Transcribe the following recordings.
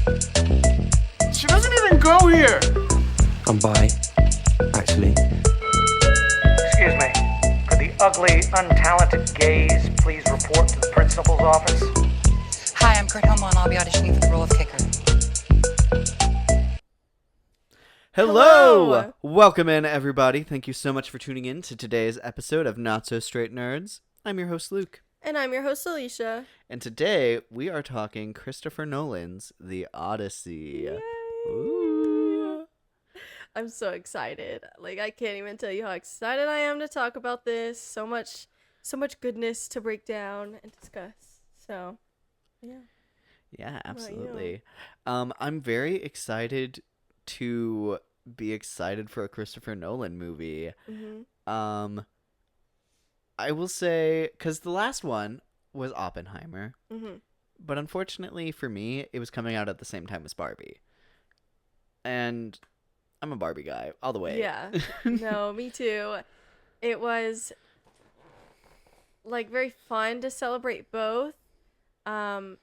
She doesn't even go here. I'm bi, actually. Excuse me. Could the ugly, untalented gays please report to the principal's office? Hi, I'm Kurt Homo, and I'll be auditioning for the role of kicker. Hello! Welcome in, everybody. Thank you so much for tuning in to today's episode of Not So Straight Nerds. I'm your host, Luke. And I'm your host, Alicia. And today, we are talking Christopher Nolan's The Odyssey. Yay. Ooh. I'm so excited. Like, I can't even tell you how excited I am to talk about this. So much goodness to break down and discuss. So, yeah. Yeah, absolutely. I'm very excited to be excited for a Christopher Nolan movie. Mm-hmm. I will say, because the last one was Oppenheimer, Mm-hmm. but unfortunately for me, it was coming out at the same time as Barbie. And I'm a Barbie guy, all the way. Yeah. No, me too. It was, like, very fun to celebrate both, but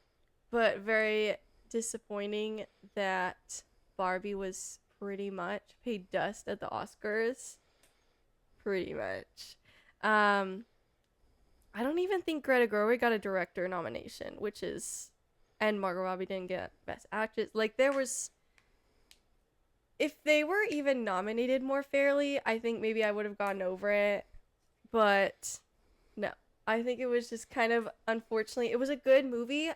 very disappointing that Barbie was pretty much paid dust at the Oscars. Pretty much. I don't even think Greta Gerwig got a director nomination, and Margot Robbie didn't get Best Actress. Like, if they were even nominated more fairly, I think maybe I would have gotten over it. But no, I think it was just kind of, unfortunately, it was a good movie,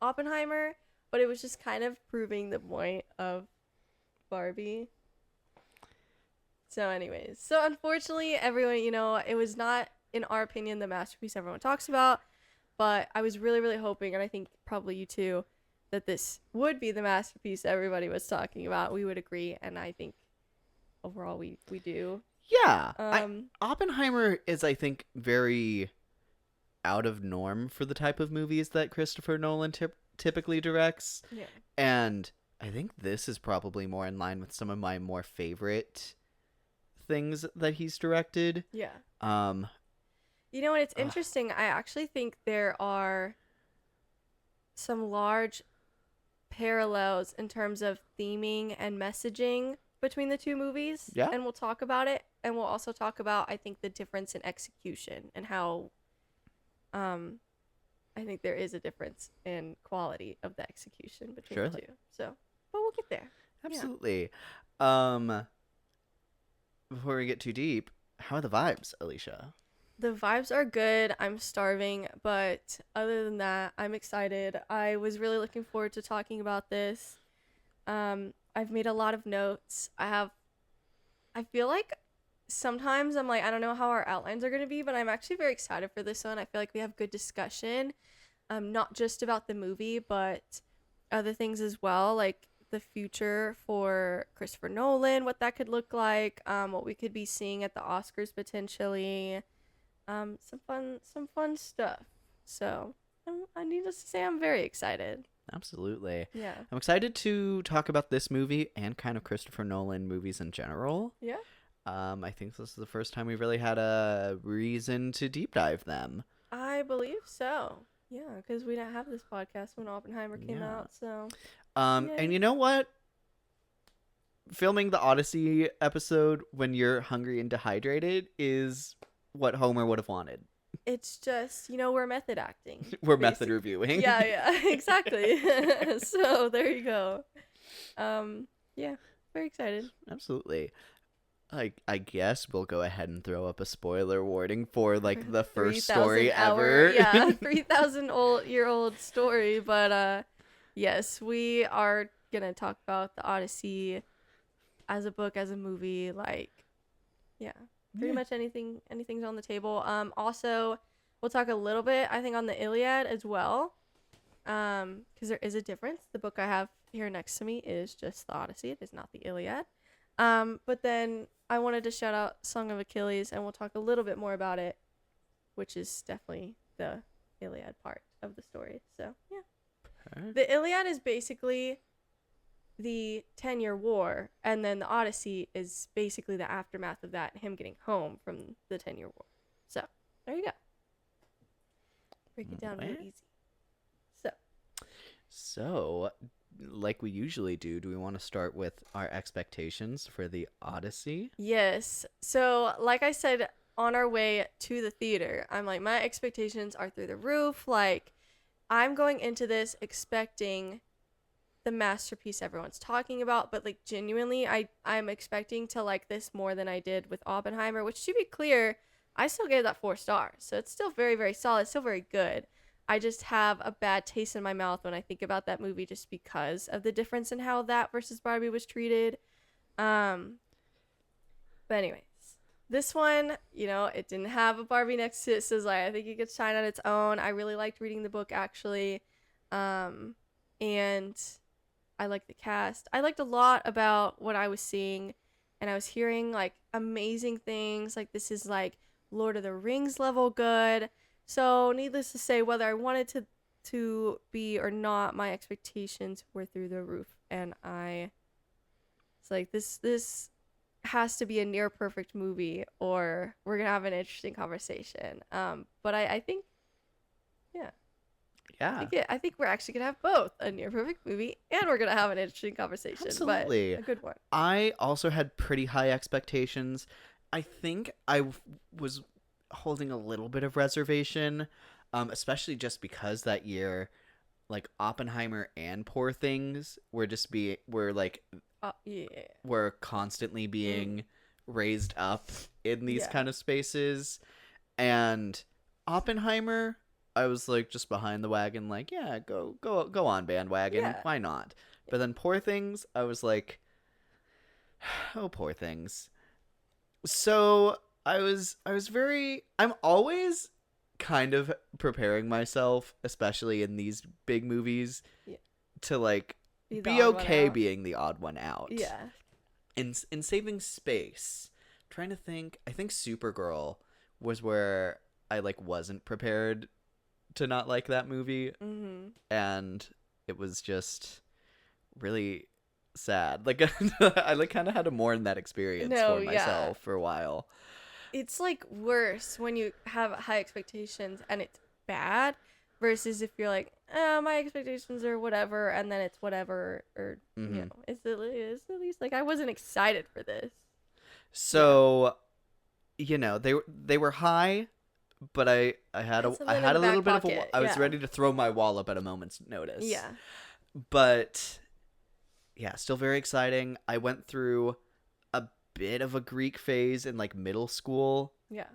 Oppenheimer, but it was just kind of proving the point of Barbie. So anyways, unfortunately, everyone, it was not, in our opinion, the masterpiece everyone talks about, but I was really, really hoping, and I think probably you too, that this would be the masterpiece everybody was talking about. We would agree, and I think overall we do. Yeah. Oppenheimer is, I think, very out of norm for the type of movies that Christopher Nolan typically directs. Yeah. And I think this is probably more in line with some of my more favorite things that he's directed. Yeah. You know what? It's interesting. I actually think there are some large parallels in terms of theming and messaging between the two movies. Yeah. And we'll talk about it. And we'll also talk about, I think, the difference in execution and how I think there is a difference in quality of the execution between the two. So, but we'll get there. Absolutely. Before we get too deep, how are the vibes, Alicia? The vibes are good. I'm starving, but other than that, I'm excited. I was really looking forward to talking about this. I've made a lot of notes. I feel like sometimes I'm like, I don't know how our outlines are going to be, but I'm actually very excited for this one. I feel like we have good discussion, not just about the movie, but other things as well, like the future for Christopher Nolan, what that could look like, what we could be seeing at the Oscars potentially. Some fun stuff. So I needless to say, I'm very excited. Absolutely. Yeah. I'm excited to talk about this movie and kind of Christopher Nolan movies in general. Yeah. I think this is the first time we've really had a reason to deep dive them. I believe so. Yeah, because we didn't have this podcast when Oppenheimer came out, so. And you know what? Filming the Odyssey episode when you're hungry and dehydrated is what Homer would have wanted. It's just, we're method acting. We're method reviewing. Yeah, exactly. So there you go. Yeah, very excited. Absolutely. I guess we'll go ahead and throw up a spoiler warning for like the first story ever. Yeah, 3,000-year-old story. But yes, we are gonna talk about the Odyssey as a book, as a movie. Like, yeah. Pretty much anything's on the table. Also, we'll talk a little bit, I think, on the Iliad as well, because there is a difference. The book I have here next to me is just the Odyssey. It is not the Iliad. But then I wanted to shout out Song of Achilles, and we'll talk a little bit more about it, which is definitely the Iliad part of the story. So, yeah. Okay. The Iliad is basically the 10-year war, and then the Odyssey is basically the aftermath of that, him getting home from the 10-year war. So there you go. Break it down real easy. So like we usually do we want to start with our expectations for the Odyssey? Yes. So, like I said, on our way to the theater, I'm like, my expectations are through the roof. Like, I'm going into this expecting the masterpiece everyone's talking about, but like genuinely, I'm expecting to like this more than I did with Oppenheimer, which, to be clear, I still gave that 4 stars. So it's still very, very solid, still very good. I just have a bad taste in my mouth when I think about that movie just because of the difference in how that versus Barbie was treated. But anyways, this one, it didn't have a Barbie next to it, so like, I think it could shine on its own. I really liked reading the book, actually. And I liked the cast. I liked a lot about what I was seeing, and I was hearing like amazing things. Like, this is like Lord of the Rings level good. So, needless to say, whether I wanted to be or not, my expectations were through the roof, and it's like this has to be a near perfect movie, or we're gonna have an interesting conversation. But I think, yeah, I think we're actually gonna have both a near perfect movie, and we're gonna have an interesting conversation. Absolutely. But a good one. I also had pretty high expectations. I think I was holding a little bit of reservation, especially just because that year, like, Oppenheimer and Poor Things were were constantly being raised up in these kind of spaces. And Oppenheimer, I was like just behind the wagon, like, yeah, go on, bandwagon. Yeah. Why not? But then Poor Things, I was like, oh, Poor Things. So I'm always kind of preparing myself, especially in these big movies, to like be okay being the odd one out. Yeah. In saving space, I'm trying to think, I think Supergirl was where I like wasn't prepared to not like that movie. Mm-hmm. And it was just really sad. Like, I like kind of had to mourn that experience for myself for a while. It's like worse when you have high expectations and it's bad versus if you're like, my expectations are whatever, and then it's whatever, or it's at least like I wasn't excited for this. So, they were high, but I had a little bit of I was ready to throw my wall up at a moment's notice. Yeah. But yeah, still very exciting. I went through a bit of a Greek phase in like middle school. Yeah.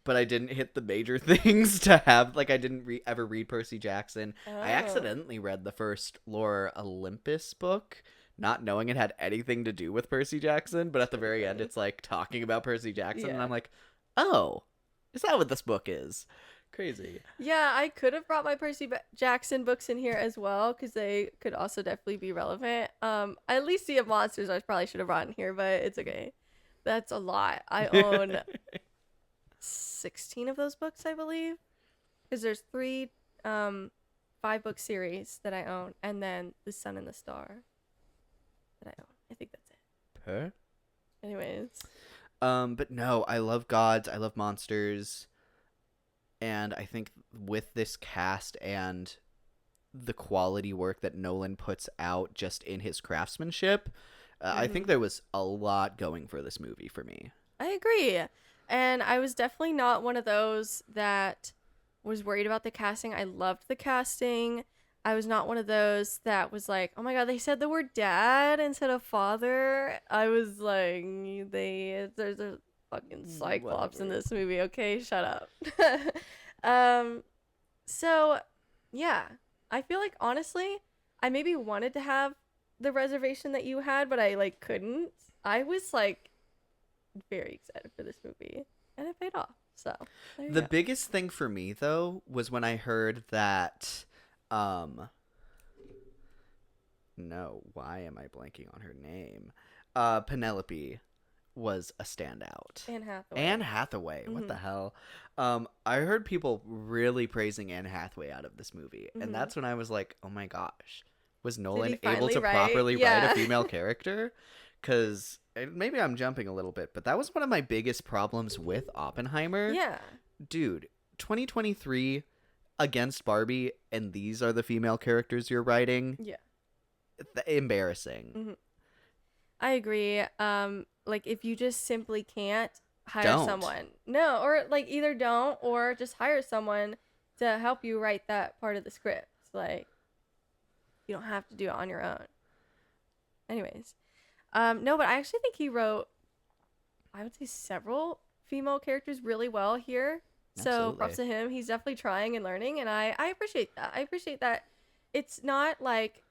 But I didn't hit the major things to have, like, I didn't ever read Percy Jackson. Oh. I accidentally read the first Lore Olympus book, not knowing it had anything to do with Percy Jackson, but at the very end it's like talking about Percy Jackson, and I'm like, oh, is that what this book is? Crazy. Yeah, I could have brought my Percy Jackson books in here as well, because they could also definitely be relevant. At least Sea of Monsters I probably should have brought in here, but it's okay. That's a lot. I own 16 of those books, I believe, because there's 3 5-book series that I own, and then The Sun and the Star that I own. I think that's it. Anyways. But no, I love gods, I love monsters, and I think with this cast and the quality work that Nolan puts out just in his craftsmanship, I think there was a lot going for this movie for me. I agree. And I was definitely not one of those that was worried about the casting. I loved the casting. I was not one of those that was like, oh my god, they said the word dad instead of father. I was like, there's a fucking Cyclops in this movie, okay? Shut up. So, yeah. I feel like, honestly, I maybe wanted to have the reservation that you had, but I, like, couldn't. I was, like, very excited for this movie, and it paid off. So the biggest thing for me though was when I heard that no, why am I blanking on her name? Penelope was a standout. Anne Hathaway. What the hell? I heard people really praising Anne Hathaway out of this movie, and that's when I was like, oh my gosh, was Nolan able to properly write a female character? Because maybe I'm jumping a little bit, but that was one of my biggest problems with Oppenheimer. Yeah. Dude, 2023, against Barbie and these are the female characters you're writing, Yeah. Embarrassing. Mm-hmm. I agree. Like if you just simply can't hire Don't. someone, no, or like either don't or just hire someone to help you write that part of the script. Like you don't have to do it on your own. Anyways, no, but I actually think he wrote, I would say, several female characters really well here. So Absolutely. props to him. He's definitely trying and learning, and I appreciate that. I appreciate that it's not like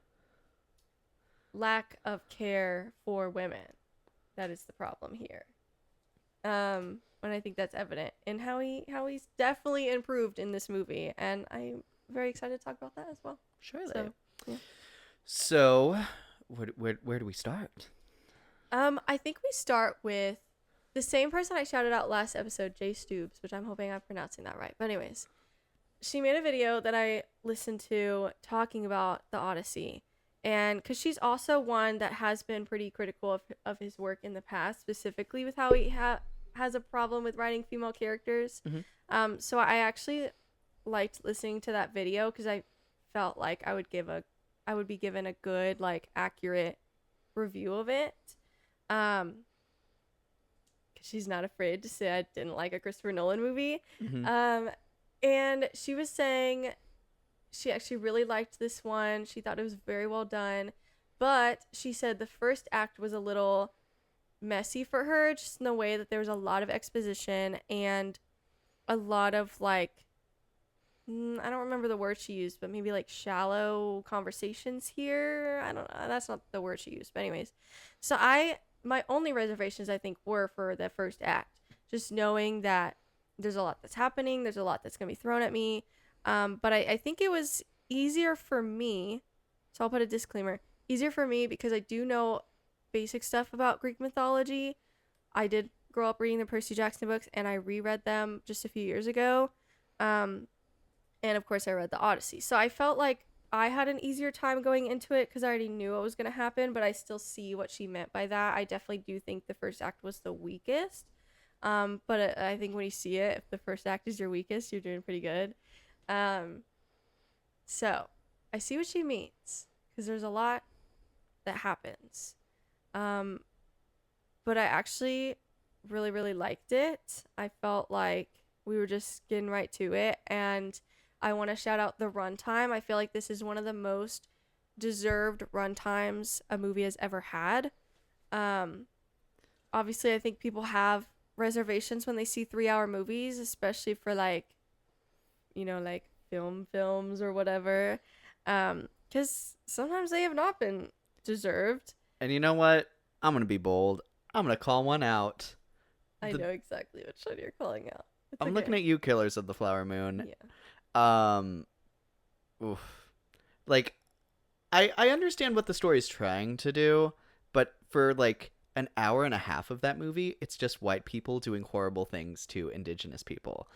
lack of care for women that is the problem here. And I think that's evident in how he's definitely improved in this movie, and I'm very excited to talk about that as well. Surely. So, yeah. So, where do we start? I think we start with the same person I shouted out last episode, Jay Stoobs, which I'm hoping I'm pronouncing that right. But anyways, she made a video that I listened to talking about the Odyssey. And because she's also one that has been pretty critical of his work in the past, specifically with how he has a problem with writing female characters. Mm-hmm. So I actually liked listening to that video because I felt like I would be given a good, like, accurate review of it. Because she's not afraid to say I didn't like a Christopher Nolan movie. Mm-hmm. And she was saying she actually really liked this one. She thought it was very well done. But she said the first act was a little messy for her, just in the way that there was a lot of exposition and a lot of, like, I don't remember the word she used, but maybe like shallow conversations here. I don't know. That's not the word she used. But anyways, so my only reservations, I think, were for the first act. Just knowing that there's a lot that's happening. There's a lot that's going to be thrown at me. But I think it was easier for me. So I'll put a disclaimer. Easier for me because I do know basic stuff about Greek mythology. I did grow up reading the Percy Jackson books, and I reread them just a few years ago. And of course I read the Odyssey. So I felt like I had an easier time going into it because I already knew what was going to happen, but I still see what she meant by that. I definitely do think the first act was the weakest. But I think when you see it, if the first act is your weakest, you're doing pretty good. So I see what she means because there's a lot that happens. But I actually really, really liked it. I felt like we were just getting right to it, and I want to shout out the runtime. I feel like this is one of the most deserved runtimes a movie has ever had. Obviously, I think people have reservations when they see 3-hour movies, especially for like films or whatever. Because sometimes they have not been deserved. And you know what? I'm going to be bold. I'm going to call one out. I know exactly which one you're calling out. I'm looking at you, Killers of the Flower Moon. Yeah. Oof. Like, I understand what the story's trying to do, but for like an hour and a half of that movie, it's just white people doing horrible things to indigenous people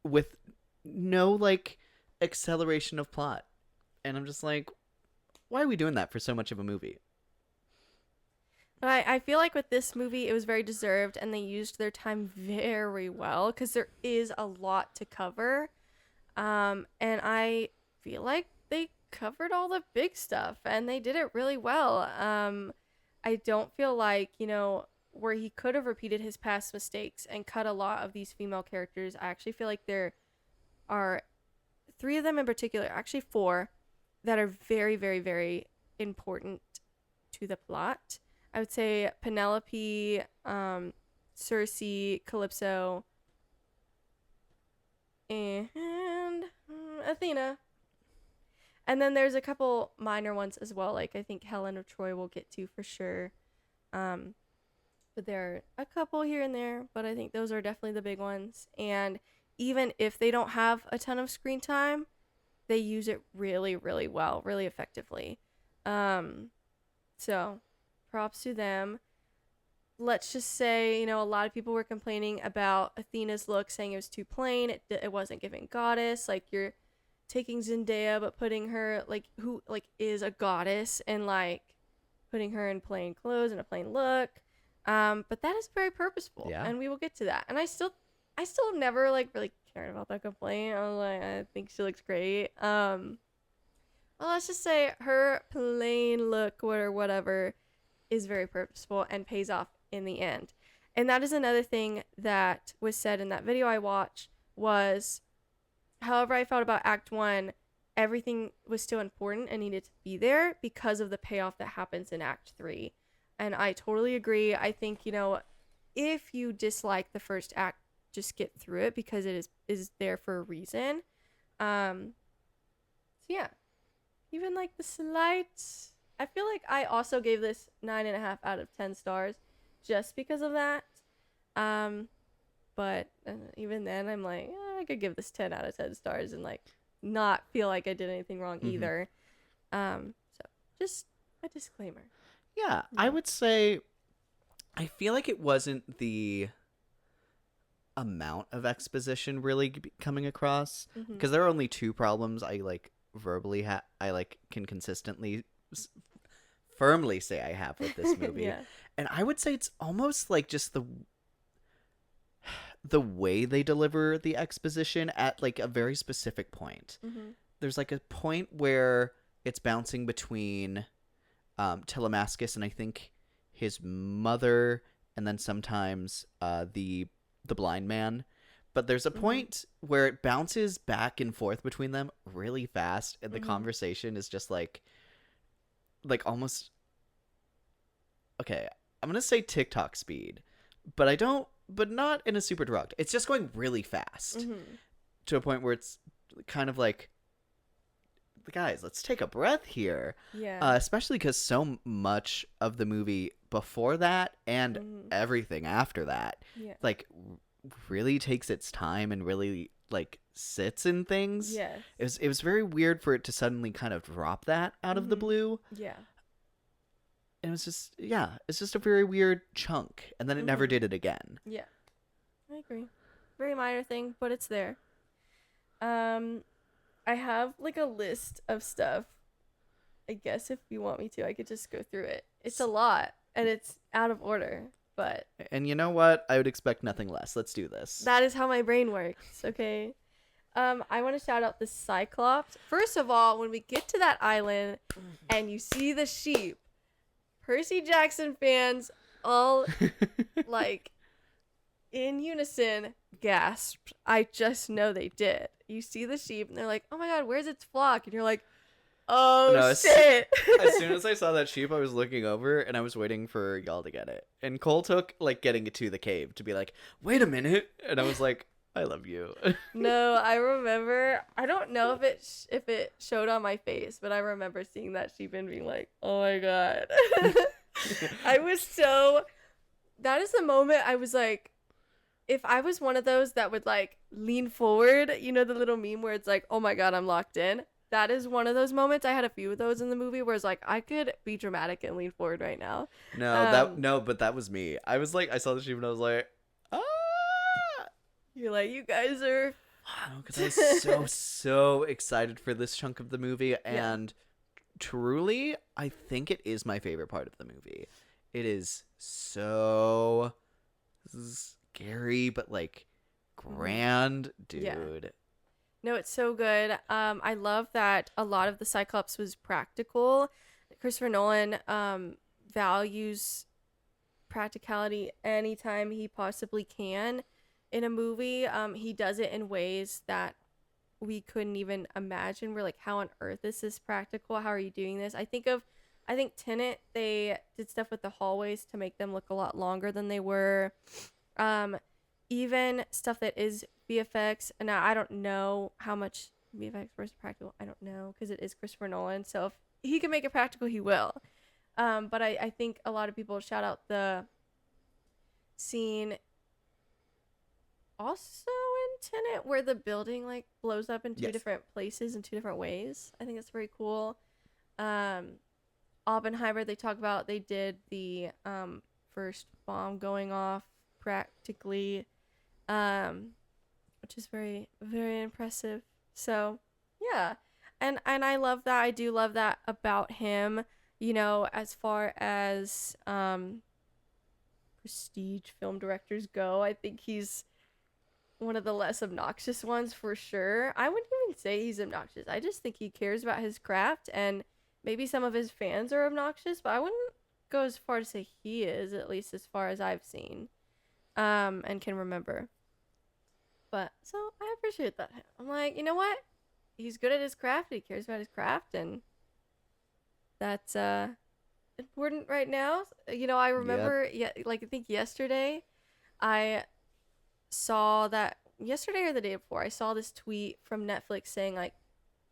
with no like acceleration of plot. And I'm just like, why are we doing that for so much of a movie? But I feel like with this movie, it was very deserved, and they used their time very well because there is a lot to cover. And I feel like they covered all the big stuff, and they did it really well. I don't feel like, where he could have repeated his past mistakes and cut a lot of these female characters. I actually feel like there are 3 of them in particular, actually 4, that are very, very, very important to the plot. I would say Penelope, Circe, Calypso, and Athena. And then there's a couple minor ones as well, like I think Helen of Troy we'll get to for sure. But there are a couple here and there, but I think those are definitely the big ones. And even if they don't have a ton of screen time, they use it really, really well, really effectively. So props to them. Let's just say, a lot of people were complaining about Athena's look, saying it was too plain. It wasn't giving goddess. Like, you're taking Zendaya, but putting her, who is a goddess, and, putting her in plain clothes and a plain look. But that is very purposeful, yeah. And we will get to that. And I still have never, really cared about that complaint. I was like, I think she looks great. Well, let's just say her plain look or whatever is very purposeful and pays off in the end. And that is another thing that was said in that video I watched was, however I felt about Act 1, everything was still important and needed to be there because of the payoff that happens in Act 3. And I totally agree. I think, if you dislike the first act, just get through it because it is there for a reason. So yeah, even like the slight, I feel like I also gave this 9.5 out of 10 stars just because of that. But even then I'm like, I could give this 10 out of 10 stars and like not feel like I did anything wrong either. So just a disclaimer. Yeah, I would say I feel like it wasn't the amount of exposition really coming across because there are only 2 problems I like verbally I like can consistently firmly say I have with this movie. Yeah. And I would say it's almost like just the way they deliver the exposition at like a very specific point. There's like a point where it's bouncing between Telemachus and I think his mother, and then sometimes the blind man. But there's a point where it bounces back and forth between them really fast, and the conversation is just like almost, okay, I'm gonna say TikTok speed, but not in a super drugged. It's just going really fast to a point where it's kind of like, guys, let's take a breath here. Yeah. Especially because so much of the movie before that and everything after that, like, really takes its time and really like sits in things. Yeah. It was very weird for it to suddenly kind of drop that out of the blue. Yeah. And it was just, it's just a very weird chunk, and then it never did it again. Yeah, I agree. Very minor thing, but it's there. I have like a list of stuff. I guess if you want me to, I could just go through it. It's a lot, and it's out of order, but... And you know what? I would expect nothing less. Let's do this. That is how my brain works, okay? I want to shout out the Cyclops. First of all, when we get to that island and you see the sheep, Percy Jackson fans all, like, in unison gasped. I just know they did. You see the sheep, and they're like, oh my god, where's its flock? And you're like, oh, no, shit. As soon as I saw that sheep, I was looking over, and I was waiting for y'all to get it. And Cole took, like, getting it to the cave to be like, wait a minute. And I was like, I love you. No, I remember, I don't know if it showed on my face, but I remember seeing that sheep and being like, oh my god. I was so, that is the moment I was like, if I was one of those that would like lean forward, you know, the little meme where it's like, oh my god, I'm locked in. That is one of those moments. I had a few of those in the movie where it's like, I could be dramatic and lean forward right now. But that was me. I was like, I saw the sheep and I was like, ah. You're like, you guys are... Because I was so excited for this chunk of the movie, and truly, I think it is my favorite part of the movie. It is so scary, but like grand, dude. Yeah. No, it's so good. I love that a lot of the Cyclops was practical. Christopher Nolan values practicality anytime he possibly can. In a movie, he does it in ways that we couldn't even imagine. We're like, how on earth is this practical? How are you doing this? I think Tenet, they did stuff with the hallways to make them look a lot longer than they were. Even stuff that is VFX, and now I don't know how much VFX versus practical. I don't know, because it is Christopher Nolan. So if he can make it practical, he will. But I think a lot of people shout out the scene also in Tenet where the building like blows up in two different places in 2 different ways. I think that's very cool. Oppenheimer, they talk about they did the first bomb going off practically, which is very, very impressive. So yeah, and I love that. I do love that about him, you know, as far as prestige film directors go. I think he's one of the less obnoxious ones for sure. I wouldn't even say he's obnoxious. I just think he cares about his craft, and maybe some of his fans are obnoxious, but I wouldn't go as far to say he is, at least as far as I've seen and can remember. But so I appreciate that. I'm like, you know what? He's good at his craft. He cares about his craft, and that's important right now. You know, I remember, I think yesterday, I saw that yesterday or the day before, I saw this tweet from Netflix saying like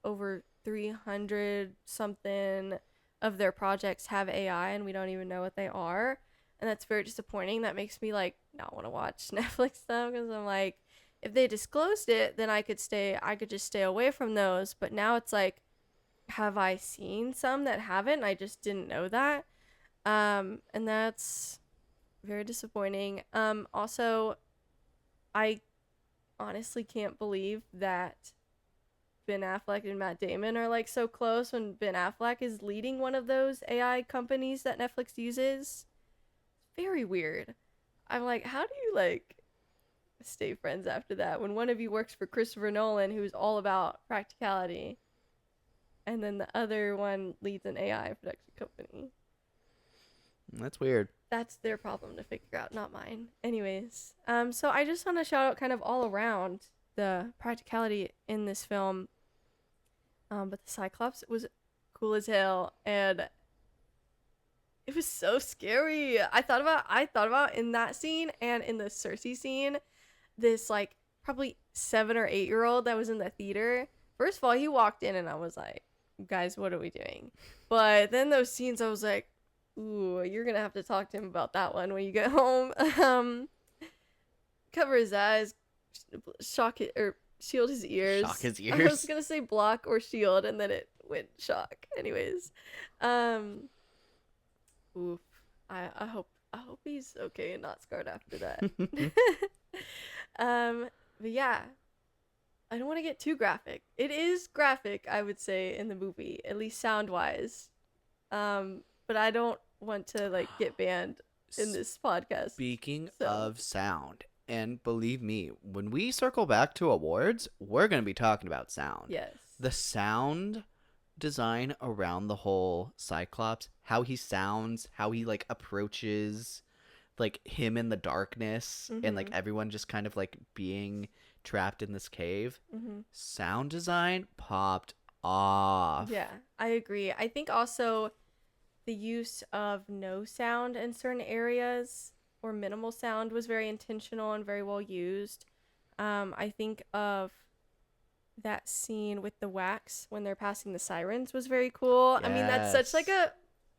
over 300 something of their projects have AI, and we don't even know what they are, and that's very disappointing. That makes me like not want to watch Netflix stuff, because I'm like, if they disclosed it, then I could just stay away from those. But now it's like, have I seen some that haven't? I just didn't know that. And that's very disappointing. Also, I honestly can't believe that Ben Affleck and Matt Damon are like so close when Ben Affleck is leading one of those AI companies that Netflix uses. Very weird. I'm like, how do you like stay friends after that when one of you works for Christopher Nolan, who's all about practicality, and then the other one leads an AI production company? That's weird. That's their problem to figure out, not mine. Anyways, so I just want to shout out kind of all around the practicality in this film. But the Cyclops was cool as hell, and it was so scary. I thought about in that scene and in the Cersei scene, this like probably 7 or 8 year old that was in the theater. First of all, he walked in and I was like, guys, what are we doing? But then those scenes, I was like, ooh, you're gonna have to talk to him about that one when you get home. Cover his eyes, shock it, or shield his ears. Shock his I was gonna say block or shield, and then it went shock. Anyways, oof. I hope he's okay and not scarred after that. But yeah, I don't want to get too graphic. It is graphic, I would say, in the movie, at least sound wise. But I don't want to like get banned in this podcast. Speaking of sound, and believe me, when we circle back to awards, we're going to be talking about sound. Yes. The sound design around the whole Cyclops, how he sounds, how he like approaches like him in the darkness, and like everyone just kind of like being trapped in this cave. Sound design popped off. Yeah, I agree. I think also the use of no sound in certain areas or minimal sound was very intentional and very well used. I think of that scene with the wax when they're passing the sirens was very cool. Yes. I mean, that's such like a,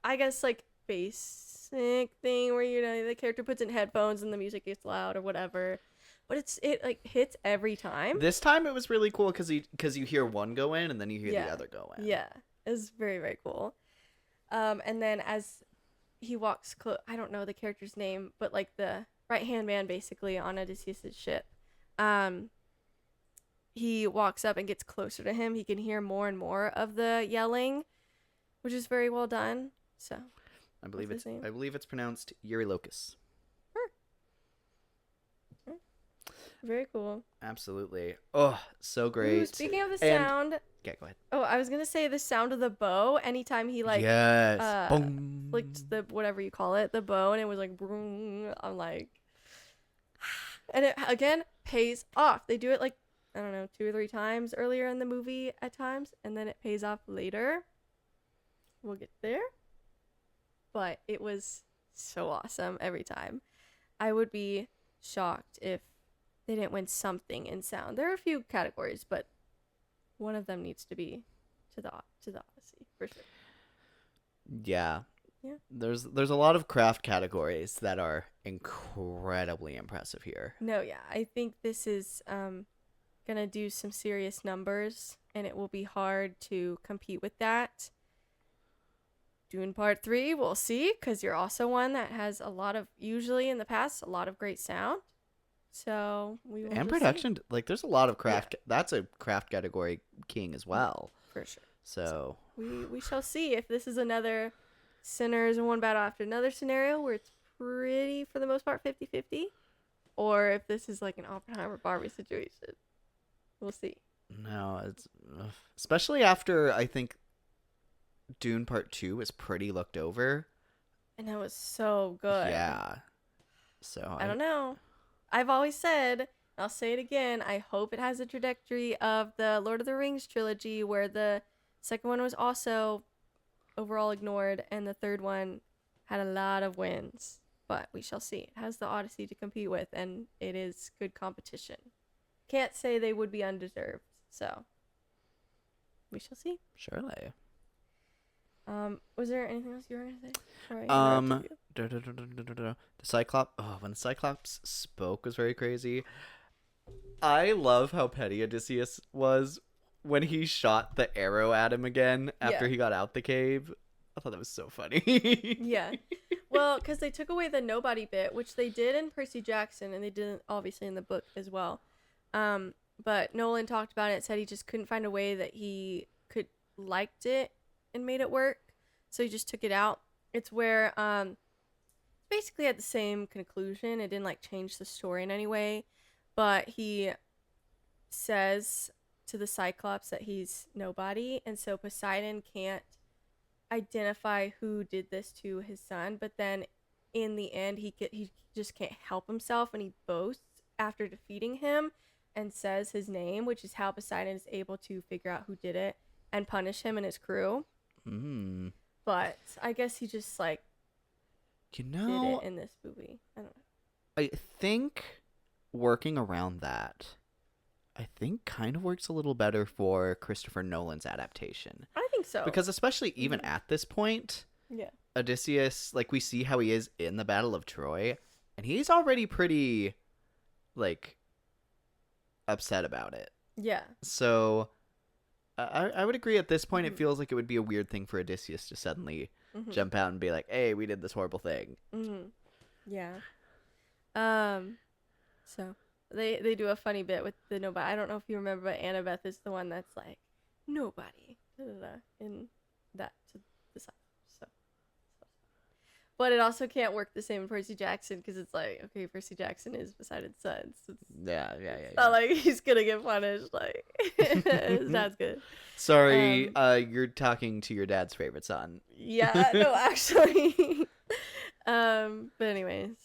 I guess, like basic thing where, you know, the character puts in headphones and the music gets loud or whatever. But it like hits every time. This time it was really cool because you hear one go in and then you hear the other go in. Yeah, it was very, very cool. And then as he walks I don't know the character's name, but like the right-hand man basically on Odysseus' ship, he walks up and gets closer to him. He can hear more and more of the yelling, which is very well done. So I believe it's pronounced Eurylochus. Very cool. Absolutely. Oh, so great. Ooh, speaking of the sound. Yeah, go ahead. Oh, I was going to say the sound of the bow. Anytime he like flicked the, whatever you call it, the bow, and it was like, boom, I'm like, and it again pays off. They do it like, I don't know, 2 or 3 times earlier in the movie at times, and then it pays off later. We'll get there. But it was so awesome every time. I would be shocked if they didn't win something in sound. There are a few categories, but one of them needs to be to the Odyssey for sure. Yeah. Yeah. There's a lot of craft categories that are incredibly impressive here. No, yeah. I think this is gonna do some serious numbers, and it will be hard to compete with that. Doing part 3, we'll see, because you're also one that has usually in the past, a lot of great sound. So we will. And production, like there's a lot of craft. Yeah. That's a craft category king as well. For sure. So we shall see if this is another Sinners and One Battle After Another scenario where it's pretty, for the most part, 50-50, or if this is like an Oppenheimer Barbie situation. We'll see. No, it's especially after I think Dune Part 2 was pretty looked over. And it was so good. Yeah. So I don't know. I've always said, I'll say it again, I hope it has a trajectory of the Lord of the Rings trilogy where the second one was also overall ignored and the third one had a lot of wins. But we shall see. It has the Odyssey to compete with and it is good competition. Can't say they would be undeserved. So we shall see. Surely. Was there anything else you were gonna say? The Cyclops. Oh, when the Cyclops spoke was very crazy. I love how petty Odysseus was when he shot the arrow at him again after he got out the cave. I thought that was so funny. Yeah. Well, because they took away the nobody bit, which they did in Percy Jackson, and they did obviously in the book as well. But Nolan talked about it, said he just couldn't find a way that he could liked it and made it work, so he just took it out. It's where basically at the same conclusion. It didn't like change the story in any way, but he says to the Cyclops that he's nobody, and so Poseidon can't identify who did this to his son, but then in the end he just can't help himself, and he boasts after defeating him and says his name, which is how Poseidon is able to figure out who did it and punish him and his crew. But I guess he just like did it in this movie. I don't know. I think working around that, I think kind of works a little better for Christopher Nolan's adaptation. I think so. Because especially even at this point, Odysseus, like we see how he is in the Battle of Troy, and he's already pretty like upset about it. Yeah. So I would agree at this point it feels like it would be a weird thing for Odysseus to suddenly jump out and be like, hey, we did this horrible thing. Yeah. So they do a funny bit with the nobody. I don't know if you remember, but Annabeth is the one that's like, nobody. In that to the side. So. But it also can't work the same in Percy Jackson because it's like, okay, Percy Jackson is Poseidon's son. So it's not like he's gonna get punished. Like, his dad's good. Sorry, you're talking to your dad's favorite son. Yeah, no, actually. But anyways,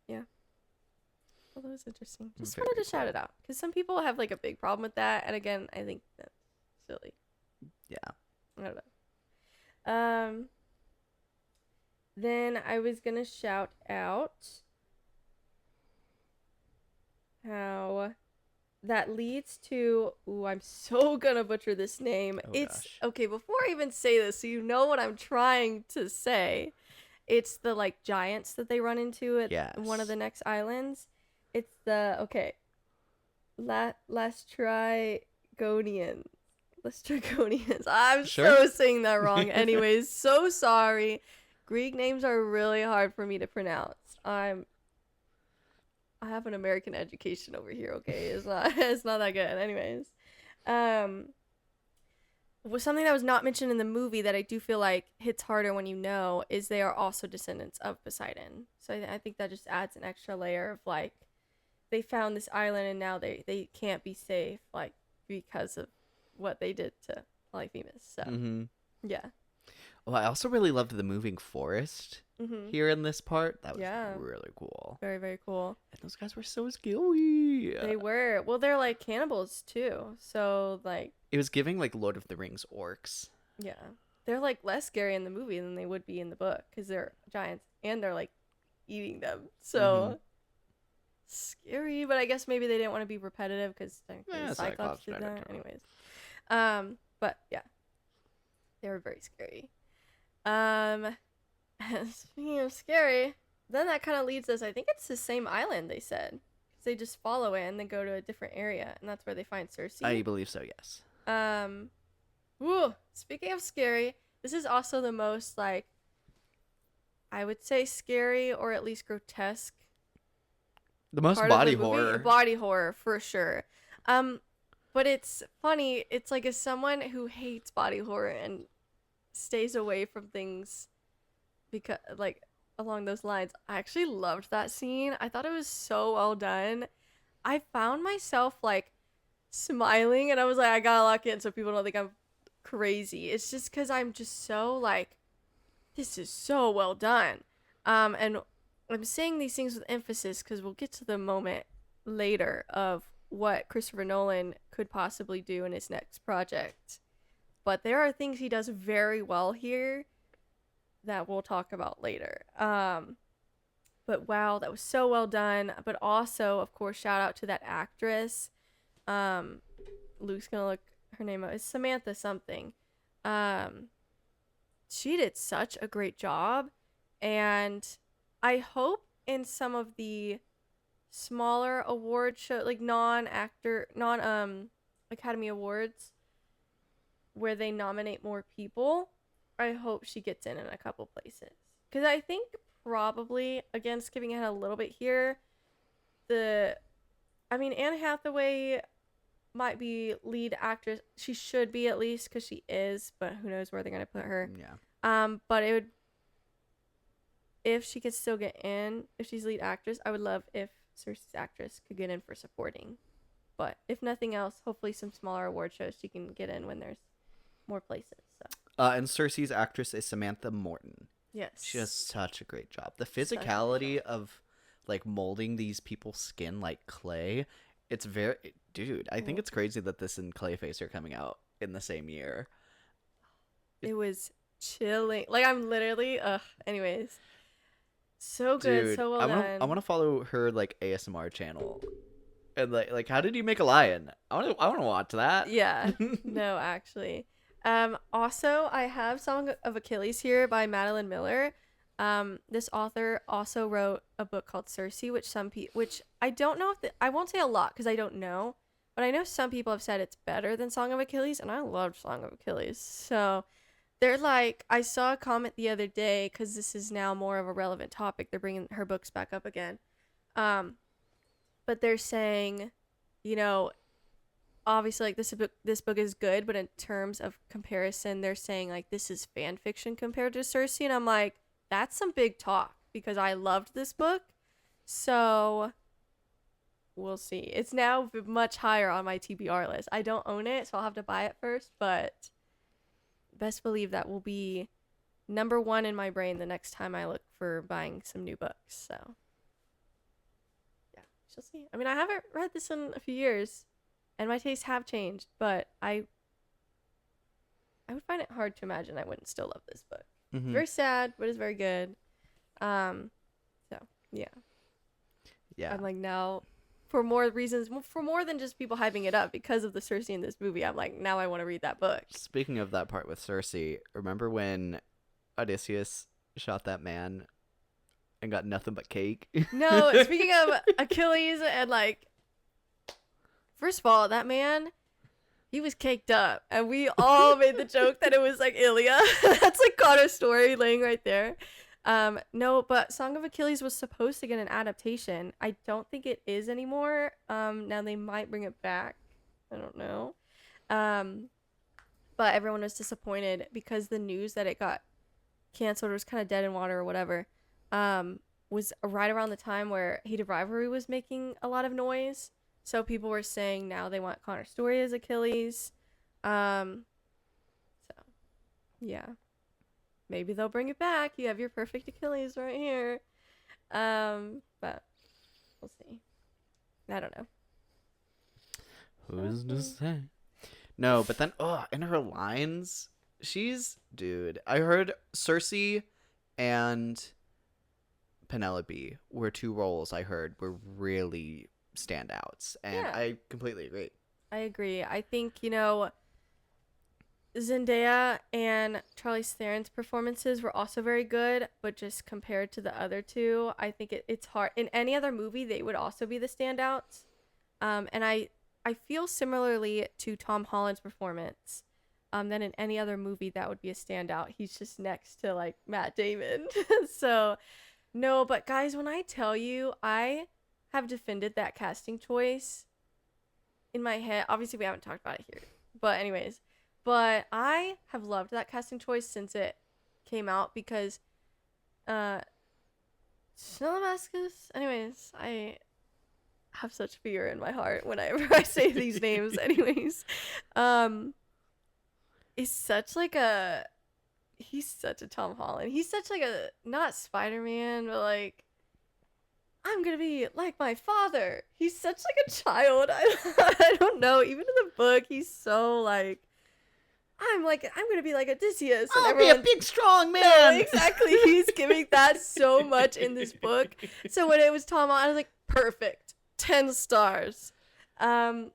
yeah. Well, that was interesting. Just wanted to shout it out because some people have like a big problem with that, and again, I think that's silly. Yeah. I don't know. Then I was gonna shout out how that leads to. Ooh, I'm so gonna butcher this name. Gosh. Okay. Before I even say this, so you know what I'm trying to say. It's the like giants that they run into at one of the next islands. It's the Lastrygonians. I'm so saying that wrong. Anyways, so sorry. Greek names are really hard for me to pronounce. I have an American education over here, okay? It's not that good. Anyways. Was something that was not mentioned in the movie that I do feel like hits harder when you know is they are also descendants of Poseidon. So I think that just adds an extra layer of like they found this island and now they can't be safe like because of what they did to Polyphemus. So yeah. Well, I also really loved the moving forest here in this part. That was really cool. Very, very cool. And those guys were so scary. They were. Well, they're like cannibals too. So like it was giving like Lord of the Rings orcs. Yeah. They're like less scary in the movie than they would be in the book because they're giants and they're like eating them. So scary, but I guess maybe they didn't want to be repetitive because Cyclops did that. Anyways. But yeah. They were very scary. Speaking of scary, then that kind of leads us, I think it's the same island they said. 'Cause they just follow it and then go to a different area, and that's where they find Cersei. I believe so, yes. Speaking of scary, this is also the most, like, I would say scary or at least grotesque. The most body horror. Body horror, for sure. But it's funny. It's like as someone who hates body horror and stays away from things because like along those lines. I actually loved that scene. I thought it was so well done. I found myself like smiling, and I was like, I gotta lock in so people don't think I'm crazy. It's just because I'm just so like, this is so well done. And I'm saying these things with emphasis because we'll get to the moment later of what Christopher Nolan could possibly do in his next project. But there are things he does very well here that we'll talk about later. But wow, that was so well done. But also, of course, shout out to that actress. Luke's gonna look her name up. It's Samantha something. She did such a great job. And I hope in some of the smaller award show, like Academy Awards, where they nominate more people, I hope she gets in a couple places. Because I think probably, again, skipping ahead a little bit here, Anne Hathaway might be lead actress. She should be, at least, because she is, but who knows where they're going to put her. Yeah. But it would, if she could still get in, if she's lead actress, I would love if Cersei's actress could get in for supporting. But if nothing else, hopefully some smaller award shows she can get in when there's more places. So. And Cersei's actress is Samantha Morton. Yes. She does such a great job. The physicality of like molding these people's skin like clay, it's very, dude, I think it's crazy that this and Clayface are coming out in the same year. It was chilling. Like, I'm literally, anyways. So good, dude, so well done. I want to follow her like ASMR channel. And like how did you make a lion? I want to watch that. Yeah. No, actually. Also, I have Song of Achilles here by Madeline Miller. This author also wrote a book called Circe, which I don't know if I won't say a lot because I don't know, but I know some people have said it's better than Song of Achilles, and I loved Song of Achilles. So they're like, I saw a comment the other day because this is now more of a relevant topic. They're bringing her books back up again. But they're saying, obviously, like, this book is good, but in terms of comparison, they're saying like this is fan fiction compared to Circe, and I'm like, that's some big talk because I loved this book. So we'll see. It's now much higher on my TBR list. I don't own it, so I'll have to buy it first, but best believe that will be number one in my brain the next time I look for buying some new books. So yeah, she'll see. I mean, I haven't read this in a few years, and my tastes have changed, but I would find it hard to imagine I wouldn't still love this book. Mm-hmm. Very sad, but it's very good. So yeah. I'm like, now, for more reasons, for more than just people hyping it up because of the Cersei in this movie, I'm like, now I want to read that book. Speaking of that part with Cersei, remember when Odysseus shot that man and got nothing but cake? No, speaking of Achilles and like, first of all, that man, he was caked up, and we all made the joke that it was like Ilya. That's like Connor's story laying right there. No, but Song of Achilles was supposed to get an adaptation. I don't think it is anymore. Now they might bring it back. I don't know. But everyone was disappointed because the news that it got canceled or was kind of dead in water or whatever, was right around the time where Heat of Rivalry was making a lot of noise. So people were saying now they want Connor's story as Achilles. So yeah. Maybe they'll bring it back. You have your perfect Achilles right here. But we'll see. I don't know. Who's to say? No, but then, in her lines, dude, I heard Cersei and Penelope were two roles I heard were really standouts, and Yeah. I completely agree. I agree. I think, Zendaya and Charlize Theron's performances were also very good, but just compared to the other two, I think it's hard. In any other movie, they would also be the standouts. And I feel similarly to Tom Holland's performance, that in any other movie that would be a standout. He's just next to like Matt Damon. So no, but guys, when I tell you, I have defended that casting choice in my head. Obviously, we haven't talked about it here, but anyways, but I have loved that casting choice since it came out because Damascus. Anyways, I have such fear in my heart whenever I say these names. Anyways, is such like a he's such a Tom Holland. He's such like a not Spider-Man, but like I'm gonna be like my father. He's such like a child. I don't know. Even in the book, he's so like I'm gonna be like Odysseus. And I'll be a big strong man. No, exactly. He's giving that so much in this book. So when it was Tom Holland, I was like, perfect. 10 stars. And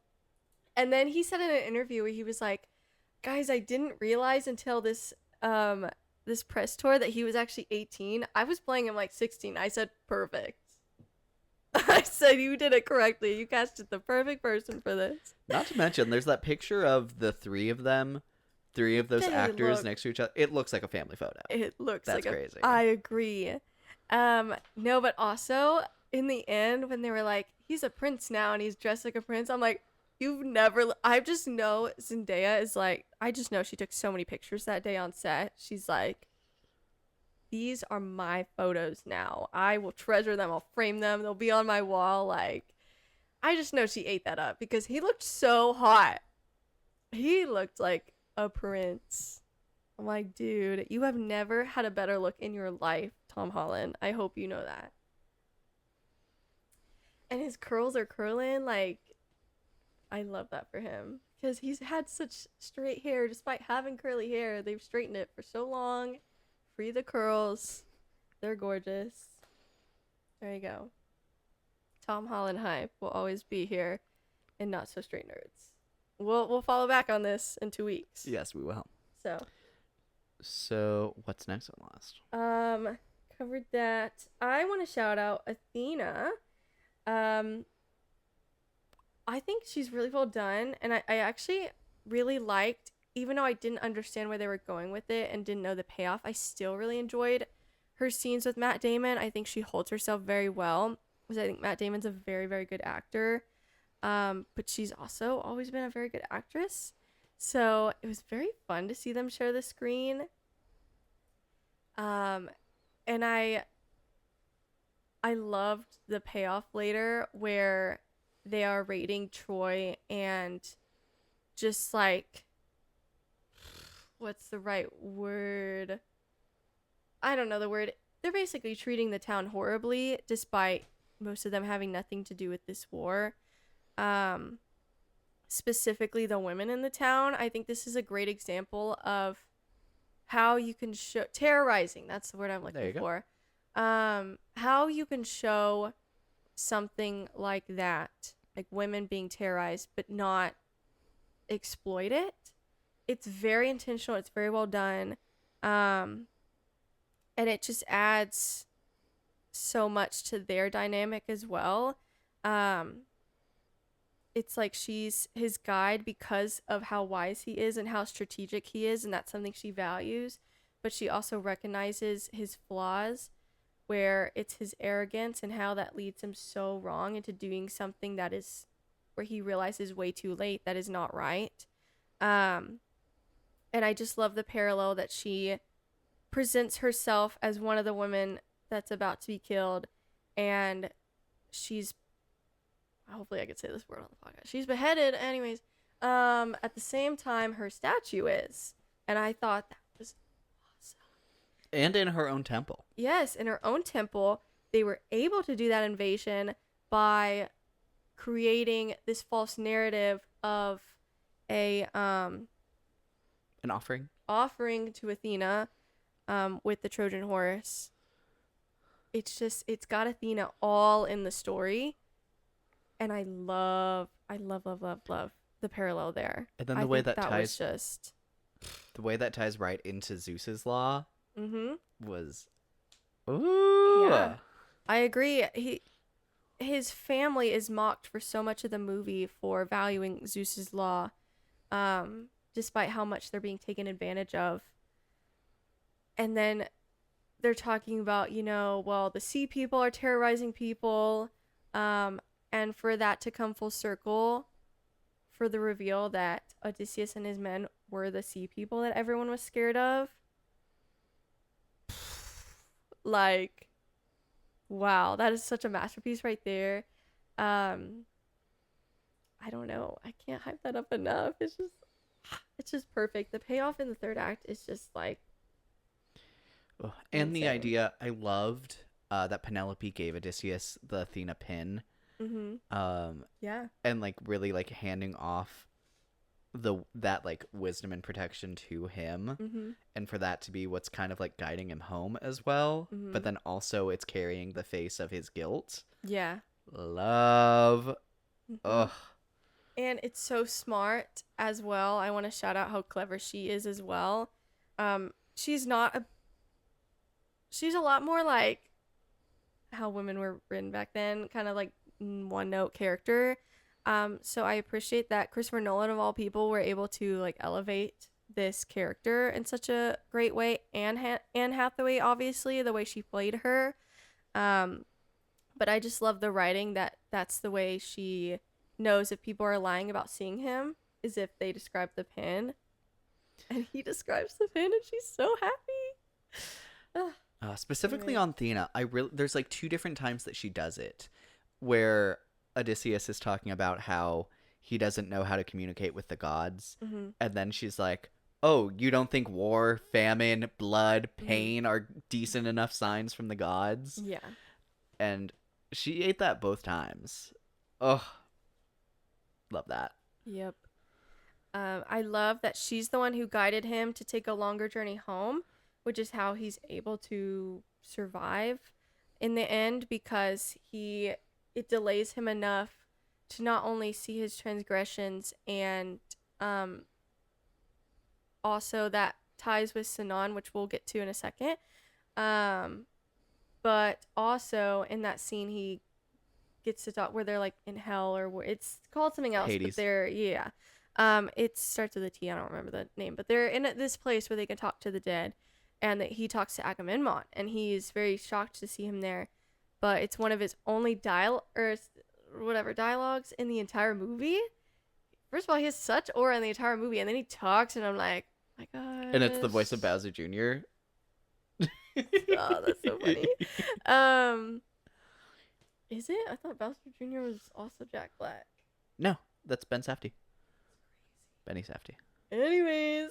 then he said in an interview where he was like, guys, I didn't realize until this this press tour that he was actually 18. I was playing him like 16. I said, perfect. I said, you did it correctly. You casted the perfect person for this. Not to mention, there's that picture of the three of them. Three of those actors next to each other. It looks like a family photo. It looks That's like crazy. I agree. No, but also in the end when they were like, he's a prince now and he's dressed like a prince, I'm like, I just know Zendaya is like, I just know she took so many pictures that day on set. She's like, these are my photos now. I will treasure them. I'll frame them. They'll be on my wall. Like, I just know she ate that up because he looked so hot. He looked like a prince. I'm like, dude, you have never had a better look in your life, Tom Holland. I hope you know that. And his curls are curling. Like, I love that for him because he's had such straight hair despite having curly hair. They've straightened it for so long. Free the curls. They're gorgeous. There you go. Tom Holland hype will always be here in Not So Straight Nerds. We'll follow back on this in 2 weeks. Yes, we will. So what's next on the list? Covered that. I want to shout out Athena. I think she's really well done, and I actually really liked, even though I didn't understand where they were going with it and didn't know the payoff, I still really enjoyed her scenes with Matt Damon. I think she holds herself very well, because I think Matt Damon's a very, very good actor. But she's also always been a very good actress. So it was very fun to see them share the screen. And I loved the payoff later where they are raiding Troy and just like, what's the right word? I don't know the word. They're basically treating the town horribly despite most of them having nothing to do with this war. Specifically the women in the town. I think this is a great example of how you can show terrorizing. That's the word I'm looking for. How you can show something like that, like women being terrorized, but not exploit it. It's very intentional. It's very well done. And it just adds so much to their dynamic as well. It's like she's his guide because of how wise he is and how strategic he is, and that's something she values. But she also recognizes his flaws, where it's his arrogance and how that leads him so wrong into doing something that is where he realizes way too late that is not right. And I just love the parallel that she presents herself as one of the women that's about to be killed, and she's, hopefully I could say this word on the podcast, she's beheaded anyways. At the same time her statue is, and I thought that was awesome. And in her own temple. Yes, in her own temple. They were able to do that invasion by creating this false narrative of an offering to Athena, with the Trojan horse. It's got Athena all in the story, and I love the parallel there. And then the way that ties right into Zeus's law was, ooh. Yeah, I agree. His family is mocked for so much of the movie for valuing Zeus's law, despite how much they're being taken advantage of. And then they're talking about, the sea people are terrorizing people. And for that to come full circle, for the reveal that Odysseus and his men were the sea people that everyone was scared of. Like, wow, that is such a masterpiece right there. I don't know. I can't hype that up enough. It's just perfect. The payoff in the third act is just like Ugh. And the insane. idea, I loved that Penelope gave Odysseus the Athena pin. Yeah. And like really like handing off that like wisdom and protection to him, and for that to be what's kind of like guiding him home as well, but then also it's carrying the face of his guilt. Yeah. Love. Ugh. And it's so smart as well. I want to shout out how clever she is as well. She's a lot more like how women were written back then, kind of like one note character. So I appreciate that Christopher Nolan of all people were able to like elevate this character in such a great way. And Anne Hathaway, obviously, the way she played her. But I just love the writing that's the way she knows if people are lying about seeing him is if they describe the pin. And he describes the pin and she's so happy. Specifically on Athena, there's like two different times that she does it, where Odysseus is talking about how he doesn't know how to communicate with the gods, and then she's like, "Oh, you don't think war, famine, blood, pain are decent enough signs from the gods?" Yeah. And she ate that both times. Oh, love that. Yep. I love that she's the one who guided him to take a longer journey home, which is how he's able to survive in the end, because it delays him enough to not only see his transgressions, and also that ties with Sinan, which we'll get to in a second. But also in that scene, he gets to talk where they're like in hell, or where it's called something else. Hades. But it starts with a T. I don't remember the name, but they're in this place where they can talk to the dead, and that he talks to Agamemnon, and he's very shocked to see him there. But it's one of his only dialogues in the entire movie. First of all, he has such aura in the entire movie, and then he talks, and I'm like, my God. And it's the voice of Bowser Jr. Oh, that's so funny. Is it? I thought Bowser Jr. was also Jack Black. No, that's Ben Safdie. Benny Safdie. Anyways,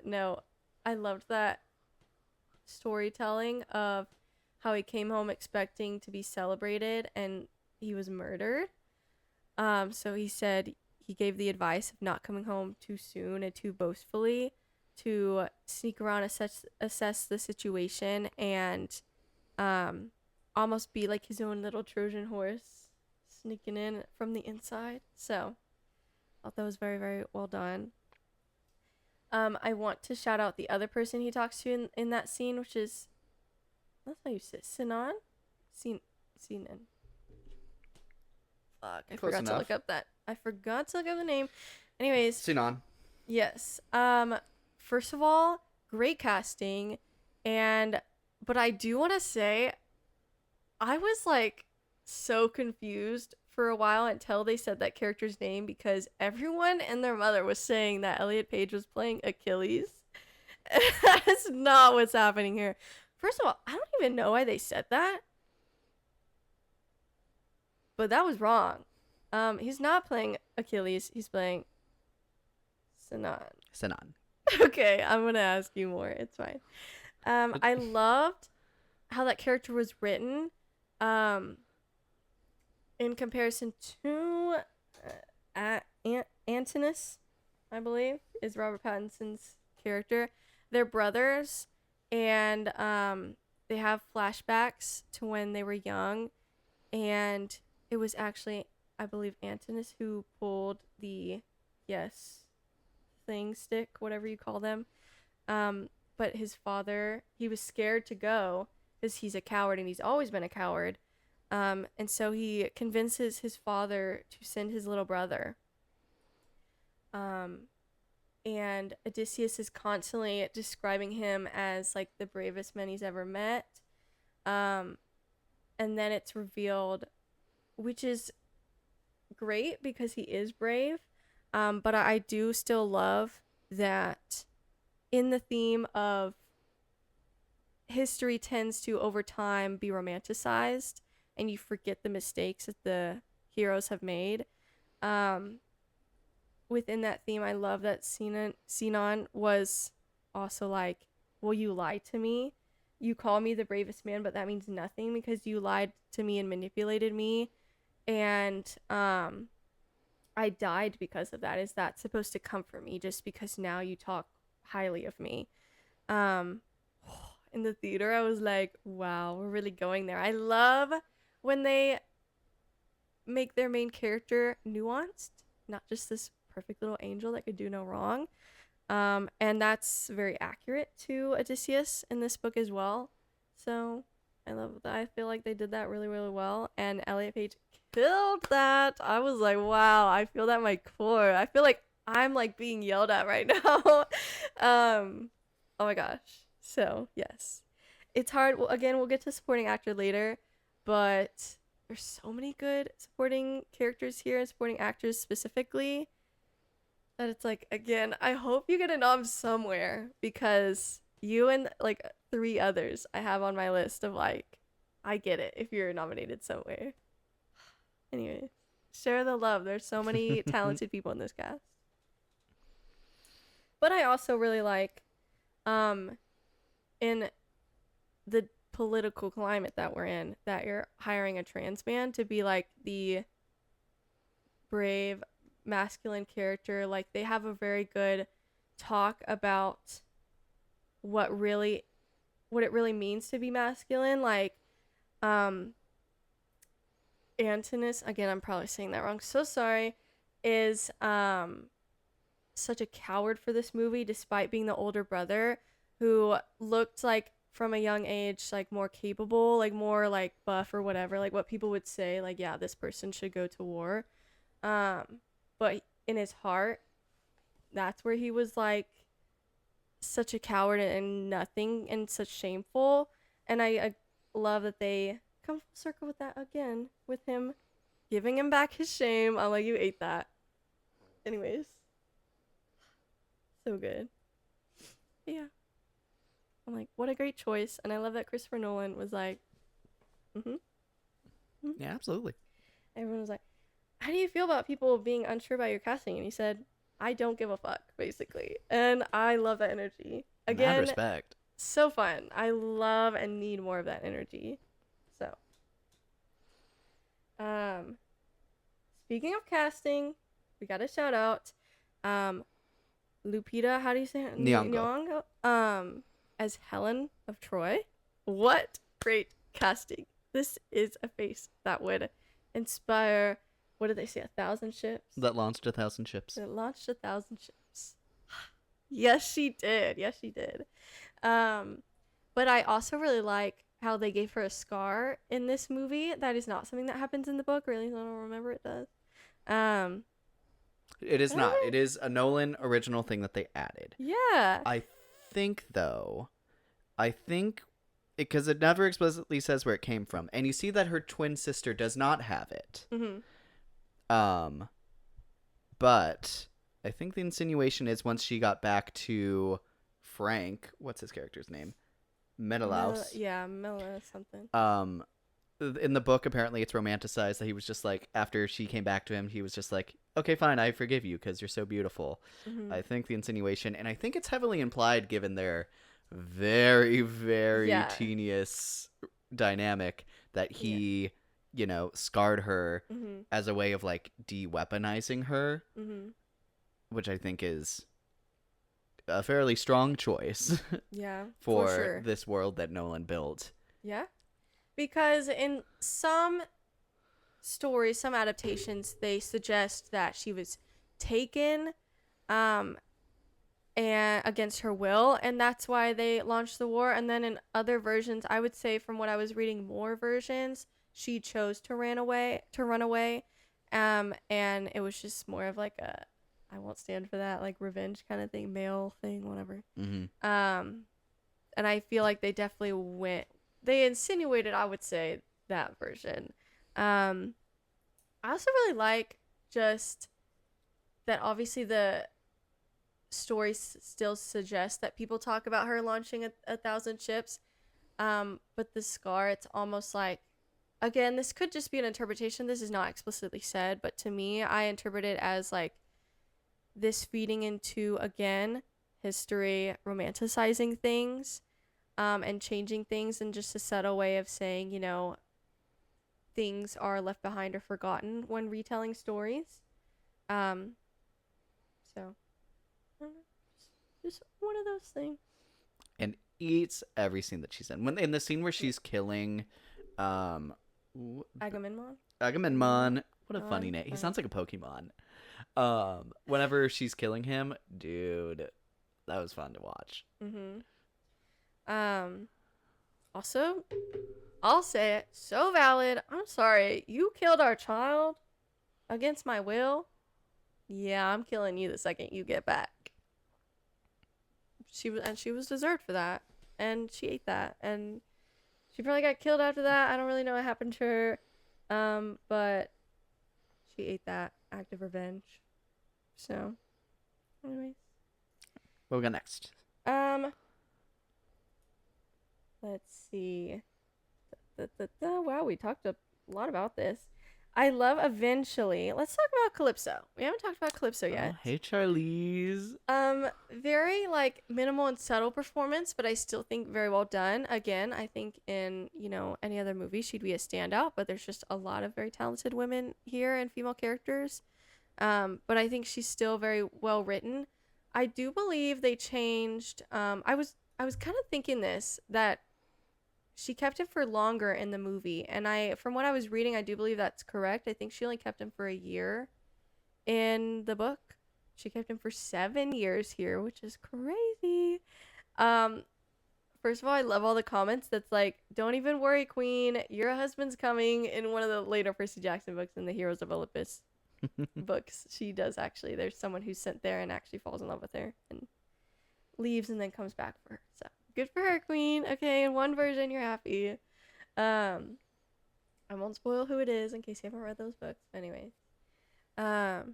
no, I loved that storytelling of how he came home expecting to be celebrated and he was murdered. So he said he gave the advice of not coming home too soon and too boastfully, to sneak around, assess the situation, and almost be like his own little Trojan horse, sneaking in from the inside. So I thought that was very, very well done. I want to shout out the other person he talks to in that scene, which is, that's how you say it, Sinan? Sinan. Fuck, I forgot to look up the name. Anyways. Sinan. Yes. First of all, great casting, but I do want to say, I was like so confused for a while until they said that character's name, because everyone and their mother was saying that Elliot Page was playing Achilles. That is not what's happening here. First of all, I don't even know why they said that, but that was wrong. He's not playing Achilles. He's playing Sinan. Okay, I'm gonna ask you more. It's fine. I loved how that character was written. In comparison to Antinous, I believe, is Robert Pattinson's character. They're brothers, and they have flashbacks to when they were young, and it was actually, I believe, Antinous who pulled the thing stick, whatever you call them. But his father, he was scared to go because he's a coward, and he's always been a coward. And so he convinces his father to send his little brother. And Odysseus is constantly describing him as like the bravest man he's ever met. And then it's revealed, which is great because he is brave. But I do still love that in the theme of history tends to over time be romanticized, and you forget the mistakes that the heroes have made. Within that theme, I love that Sinon was also like, well, you lied to me. You call me the bravest man, but that means nothing because you lied to me and manipulated me. And I died because of that. Is that supposed to comfort me just because now you talk highly of me? In the theater, I was like, wow, we're really going there. I love when they make their main character nuanced, not just this perfect little angel that could do no wrong. And that's very accurate to Odysseus in this book as well. So I love that. I feel like they did that really, really well. And Elliot Page killed that. I was like, wow, I feel that in my core. I feel like I'm like being yelled at right now. Oh my gosh. So yes, it's hard. Well, again, we'll get to supporting actor later, but there's so many good supporting characters here and supporting actors specifically that it's like, again, I hope you get a nom somewhere, because you and like 3 others I have on my list of like, I get it if you're nominated somewhere. Anyway, share the love. There's so many talented people in this cast. But I also really like in the political climate that we're in, that you're hiring a trans man to be like the brave masculine character. Like, they have a very good talk about what it really means to be masculine. Like Antinous, again, I'm probably saying that wrong, so sorry, is such a coward for this movie, despite being the older brother who looked like from a young age like more capable, like more like buff or whatever, like what people would say, like, yeah, this person should go to war. But in his heart, that's where he was like such a coward and nothing and such shameful. And I love that they come full circle with that again, with him giving him back his shame. I'm like, you ate that. Anyways, so good. But yeah, I'm like, what a great choice. And I love that Christopher Nolan was like, Yeah, absolutely. Everyone was like, how do you feel about people being unsure about your casting? And he said, I don't give a fuck, basically. And I love that energy. Again, Mad respect. So fun. I love and need more of that energy. So, speaking of casting, we got a shout out. Lupita, how do you say it? Nyong'o. As Helen of Troy. What great casting. This is a face that would inspire, what did they say, 1,000 ships? That launched 1,000 ships. It launched 1,000 ships. Yes, she did. Yes, she did. But I also really like how they gave her a scar in this movie. That is not something that happens in the book, really. I don't remember it does. It is not. It is a Nolan original thing that they added. Yeah. I think, though, because it never explicitly says where it came from. And you see that her twin sister does not have it. Mm-hmm. But I think the insinuation is once she got back to Frank, what's his character's name? Menelaus. Menelaus something. In the book, apparently it's romanticized that he was just like, after she came back to him, he was just like, okay, fine, I forgive you because you're so beautiful. Mm-hmm. I think the insinuation, and I think it's heavily implied given their very, very tenuous dynamic, that he, scarred her as a way of like de-weaponizing her, which I think is a fairly strong choice. Yeah, for sure. This world that Nolan built. Yeah. Because in some stories, some adaptations, they suggest that she was taken and against her will, and that's why they launched the war. And then in other versions, I would say from what I was reading, more versions, she chose to run away. And it was just more of like a, I won't stand for that, like revenge kind of thing, male thing, whatever. And I feel like they definitely they insinuated, I would say, that version. I also really like just that obviously the story still suggests that people talk about her launching 1,000 ships. But the scar, it's almost like, again, this could just be an interpretation. This is not explicitly said, but to me, I interpret it as like this feeding into, again, history, romanticizing things, and changing things, and just a subtle way of saying, you know, things are left behind or forgotten when retelling stories. So, I don't know, just one of those things. And eats every scene that she's in. When in the scene where she's killing, Agamemnon. What a funny name. He sounds like a Pokemon. Whenever she's killing him, dude, that was fun to watch. Also, I'll say it, so valid. I'm sorry, you killed our child against my will. Yeah, I'm killing you the second you get back. She was deserved for that, and she ate that, and she probably got killed after that. I don't really know what happened to her, but she ate that act of revenge. So, anyways, What we got next? Let's see. Wow, we talked a lot about this. I love Eventually. Let's talk about Calypso. We haven't talked about Calypso yet. Oh, hey, Charlize. Very like minimal and subtle performance, but I still think very well done. Again, I think in, you know, any other movie she'd be a standout, but there's just a lot of very talented women here and female characters. But I think she's still very well written. I do believe they changed. I was kind of thinking that she kept him for longer in the movie, and from what I was reading, I do believe that's correct. I think she only kept him for a year in the book. She kept him for 7 years here, which is crazy. First of all, I love all the comments that's like, "Don't even worry, Queen, your husband's coming." In one of the later Percy Jackson books, in the Heroes of Olympus books, she does actually. There's someone who's sent there and actually falls in love with her and leaves and then comes back for her. So good for her, Queen. Okay, in one version, you're happy. I won't spoil who it is in case you haven't read those books. Anyway, yeah,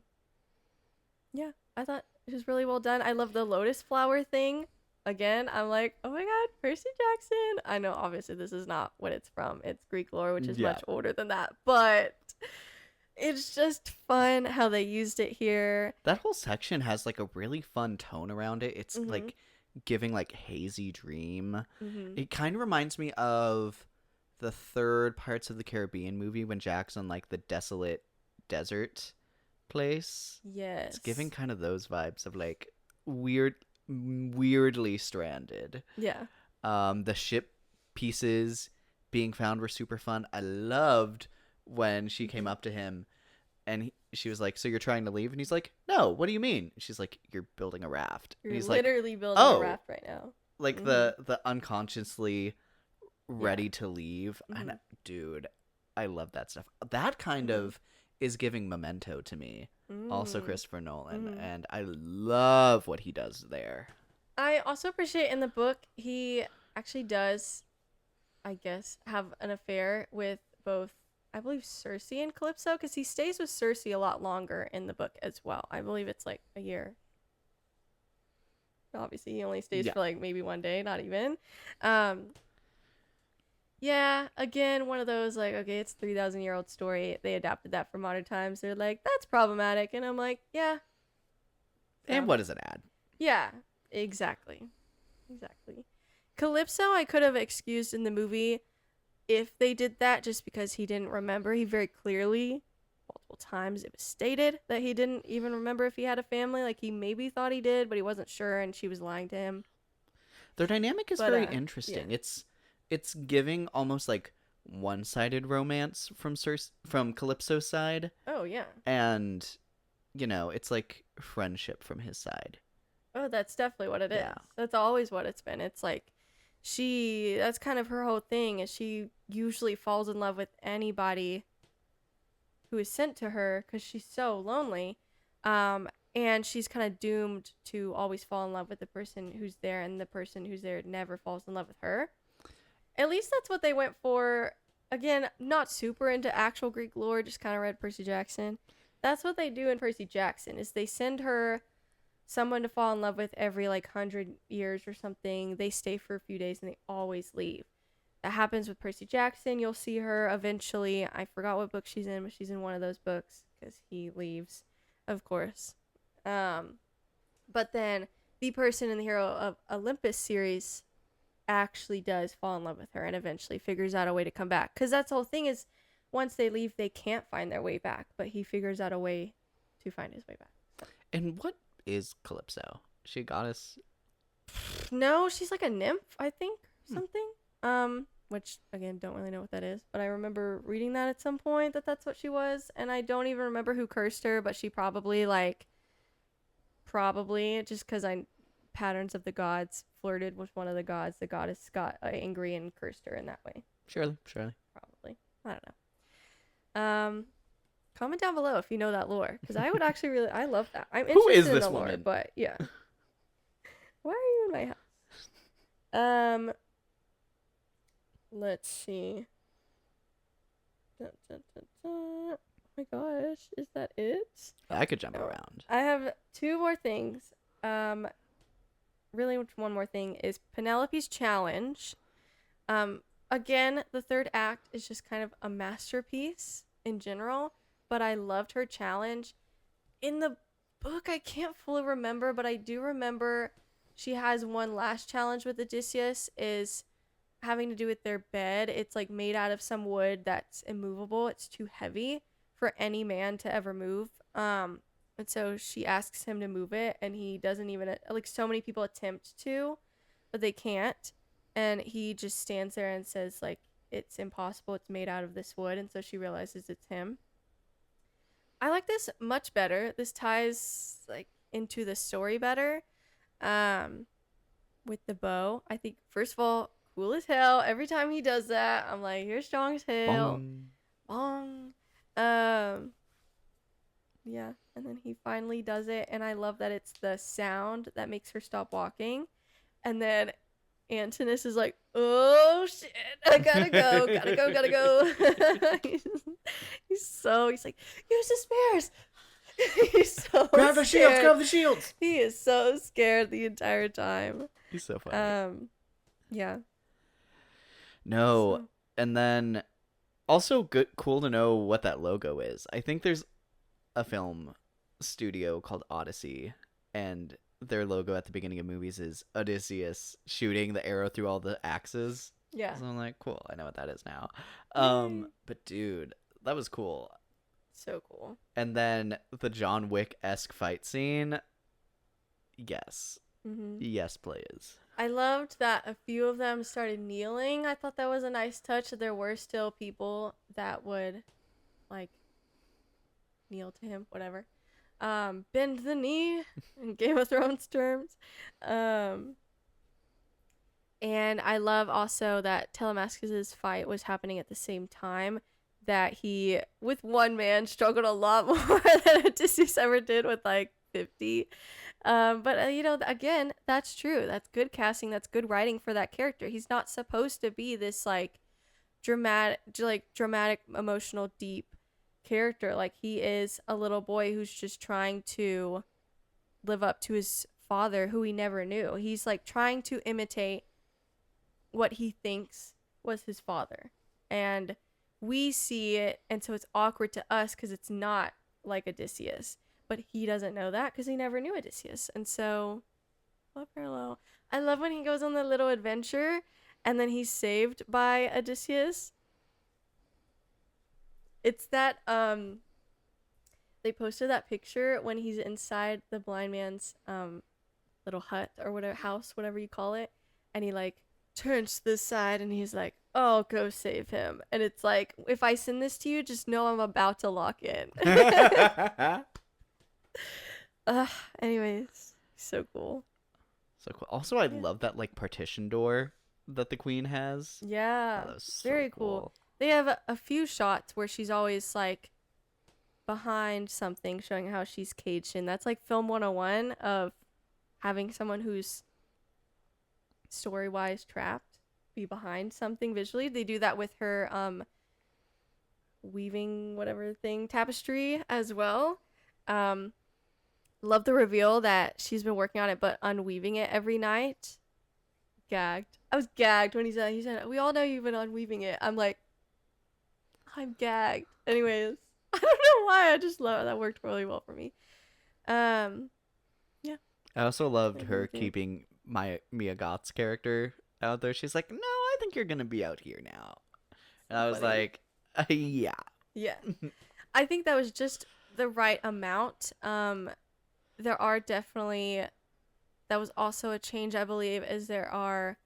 I thought it was really well done. I love the lotus flower thing. Again, I'm like, oh my god, Percy Jackson. I know, obviously, this is not what it's from. It's Greek lore, which is much older than that. But it's just fun how they used it here. That whole section has like a really fun tone around it. It's like giving like hazy dream. It kind of reminds me of the third Pirates of the Caribbean movie when Jack's on like the desolate desert place. Yes. It's giving kind of those vibes of like weirdly stranded. Yeah. The ship pieces being found were super fun. I loved when she came up to him and she was like, "So you're trying to leave?" And he's like, "No, what do you mean?" She's like, "You're building a raft." You're and he's literally like, building a raft right now. Like the unconsciously ready to leave. And dude, I love that stuff. That kind of is giving Memento to me. Also Christopher Nolan. And I love what he does there. I also appreciate in the book, he actually does, I guess, have an affair with both, I believe, Cersei and Calypso, because he stays with Cersei a lot longer in the book as well. I believe it's like a year. Obviously, he only stays for like maybe 1 day, not even. Yeah, again, one of those like, okay, it's a 3,000-year-old story. They adapted that for modern times. They're like, that's problematic. And I'm like, yeah. And what does it add? Yeah, exactly. Calypso, I could have excused in the movie if they did that just because he didn't remember. He very clearly, multiple times, it was stated that he didn't even remember if he had a family. Like, he maybe thought he did, but he wasn't sure, and she was lying to him. Their dynamic is very interesting. Yeah. It's giving almost like one-sided romance from Calypso's side. Oh, yeah. And, you know, it's like friendship from his side. Oh, that's definitely what it is. That's always what it's been. It's like that's kind of her whole thing, is she usually falls in love with anybody who is sent to her because she's so lonely. And she's kind of doomed to always fall in love with the person who's there, and the person who's there never falls in love with her. At least that's what they went for. Again, not super into actual Greek lore, just kind of read Percy Jackson. That's what they do in Percy Jackson, is they send her someone to fall in love with every like 100 years or something. They stay for a few days and they always leave. that happens with Percy Jackson. You'll see her eventually. I forgot what book she's in, but she's in one of those books because he leaves, of course. But then the person in the Hero of Olympus series actually does fall in love with her and eventually figures out a way to come back. Because that's the whole thing is once they leave, they can't find their way back. But he figures out a way to find his way back. So. And what is Calypso? Is she a goddess? No, she's like a nymph, I think, something. Which, again, don't really know what that is. But I remember reading that at some point that that's what she was. And I don't even remember who cursed her, but she probably, just because Patterns of the Gods flirted with one of the gods. The goddess got angry and cursed her in that way. Surely. Probably. I don't know. Comment down below if you know that lore. Because I would actually I love that. I'm Who interested is in this the lore, woman? but yeah. Why are you in my house? Let's see. Dun, dun, dun, dun. Oh my gosh, is that it? I could jump around. I have two more things. Really one more thing is Penelope's challenge. Again, the third act is just kind of a masterpiece in general, but I loved her challenge. In the book, I can't fully remember, but I do remember she has one last challenge with Odysseus is having to do with their bed. It's like made out of some wood that's immovable. It's too heavy for any man to ever move. And so she asks him to move it, and he doesn't even, so many people attempt to, but they can't. And he just stands there and says, it's impossible. It's made out of this wood. And so she realizes it's him. I like this much better. This ties, into the story better. With the bow. I think, first of all, cool as hell. Every time he does that, I'm like, you're strong as hell. Bong. Yeah, and then he finally does it, and I love that it's the sound that makes her stop walking. And then Antinous is like, oh shit, I gotta go. He's like, use the spares. He's so Grab the shields, grab the shields. He is so scared the entire time. He's so funny. Yeah. No, and then also cool to know what that logo is. I think there's a film studio called Odyssey, and their logo at the beginning of movies is Odysseus shooting the arrow through all the axes. Yeah. So I'm like, cool, I know what that is now. But dude, that was cool. So cool. And then the John Wick-esque fight scene. Yes. Mm-hmm. Yes, please. I loved that a few of them started kneeling. I thought that was a nice touch. That there were still people that would, kneel to him, whatever. Bend the knee in Game of Thrones terms. And I love also that Telemachus' fight was happening at the same time. That he, with one man, struggled a lot more than Odysseus ever did with 50. But again, that's true. That's good casting. That's good writing for that character. He's not supposed to be this dramatic, emotional, deep character. He is a little boy who's just trying to live up to his father, who he never knew. He's trying to imitate what he thinks was his father, and we see it, and so it's awkward to us because it's not like Odysseus. But he doesn't know that because he never knew Odysseus. And so, what parallel? I love when he goes on the little adventure and then he's saved by Odysseus. It's that, they posted that picture when he's inside the blind man's little hut or whatever, house, whatever you call it. And he turns to the side and he's like, oh, go save him. And it's if I send this to you, just know I'm about to lock in. Anyways, so cool. So cool. Also, I love that partition door that the queen has. Yeah, that was so very cool. They have a few shots where she's always behind something, showing how she's caged in. That's film 101 of having someone who's story-wise trapped be behind something visually. They do that with her weaving whatever thing, tapestry as well. Love the reveal that she's been working on it but unweaving it every night gagged. I was gagged when he said, we all know you've been unweaving it. I'm like, I'm gagged. Anyways, I don't know why. I just love it. That worked really well for me. Yeah. I also loved her keeping Mia Goth's character out there. She's like, no, I think you're going to be out here now. And I was like, yeah. Yeah. I think that was just the right amount. There are definitely, that was also a change, I believe, is there are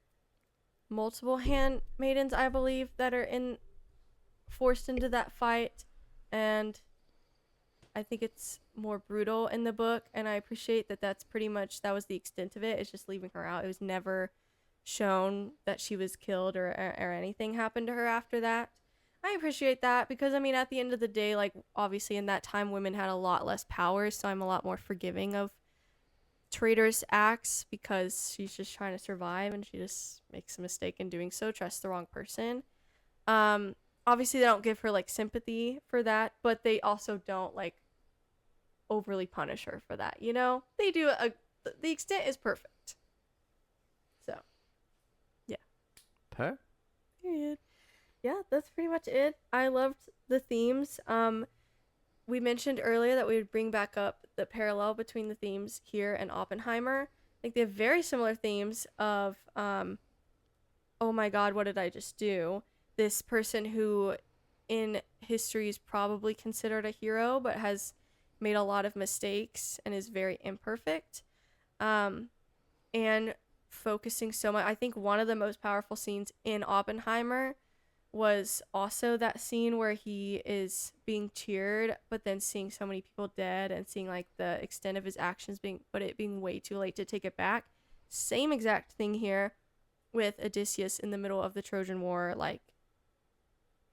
multiple handmaidens, I believe, that are forced into that fight. And I think it's more brutal in the book. And I appreciate that that was the extent of it. It's just leaving her out. It was never shown that she was killed or anything happened to her after that. I appreciate that because, I mean, at the end of the day, like, obviously in that time, women had a lot less power, so I'm a lot more forgiving of traitorous acts because she's just trying to survive and she just makes a mistake in doing so, trusts the wrong person. Obviously, they don't give her, like, sympathy for that, but they also don't, like, overly punish her for that, you know? They do, the extent is perfect. So, yeah. Period. Yeah, that's pretty much it. I loved the themes. We mentioned earlier that we would bring back up the parallel between the themes here and Oppenheimer. I think they have very similar themes of, oh my God, what did I just do? This person who in history is probably considered a hero, but has made a lot of mistakes and is very imperfect. And focusing so much. I think one of the most powerful scenes in Oppenheimer was also that scene where he is being cheered, but then seeing so many people dead and seeing like the extent of his actions being way too late to take it back. Same exact thing here with Odysseus in the middle of the Trojan War, like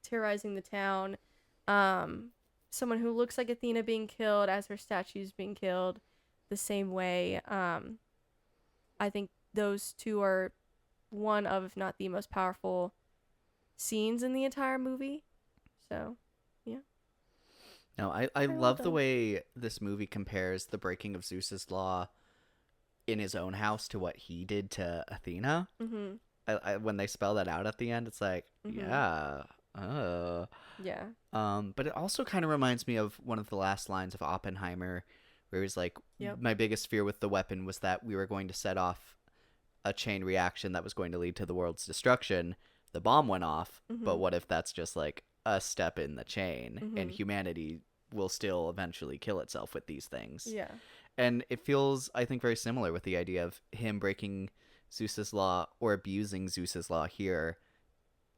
terrorizing the town. Someone who looks like Athena being killed as her statue's being killed the same way. I think those two are one of, if not the most powerful scenes in the entire movie. So, yeah. No, I love the way this movie compares the breaking of Zeus's law in his own house to what he did to Athena. Mm-hmm. When they spell that out at the end, it's like, yeah. Yeah. But it also kind of reminds me of one of the last lines of Oppenheimer, where he's like, my biggest fear with the weapon was that we were going to set off a chain reaction that was going to lead to the world's destruction. The bomb went off, but what if that's just like a step in the chain and humanity will still eventually kill itself with these things? Yeah. And it feels, I think, very similar with the idea of him breaking Zeus's law or abusing Zeus's law here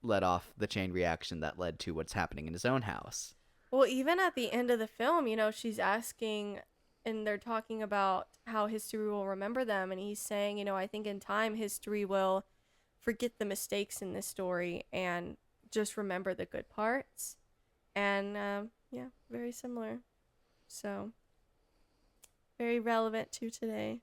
led off the chain reaction that led to what's happening in his own house. Well, even at the end of the film, you know, she's asking and they're talking about how history will remember them. And he's saying, you know, I think in time history will forget the mistakes in this story and just remember the good parts. And yeah, very similar. So very relevant to today.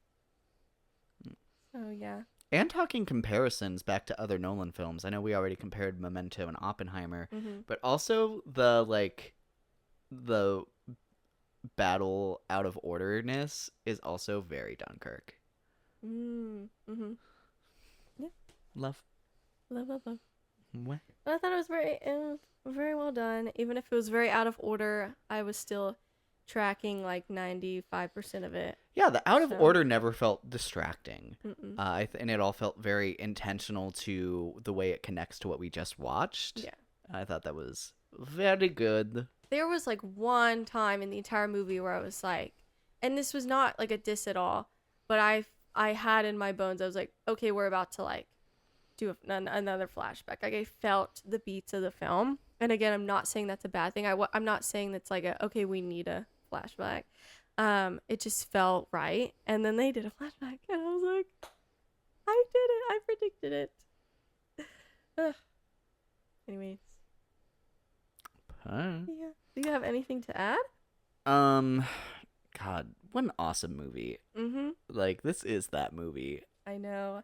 So yeah. And talking comparisons back to other Nolan films. I know we already compared Memento and Oppenheimer, but also the battle out of orderness is also very Dunkirk. Yeah. Love. What? I thought it was very well done. Even if it was very out of order, I was still tracking like 95% of it. Yeah, the out of order never felt distracting. And it all felt very intentional to the way it connects to what we just watched. Yeah. I thought that was very good. There was like one time in the entire movie where I was like, and this was not like a diss at all, but I had in my bones, I was like, okay, we're about to like do another flashback. Like I felt the beats of the film. And again, I'm not saying that's a bad thing. I'm not saying that's like okay, we need a flashback. It just felt right. And then they did a flashback and I was like, I did it. I predicted it. Anyways. Yeah. Do you have anything to add? God, what an awesome movie. Like, this is that movie. I know.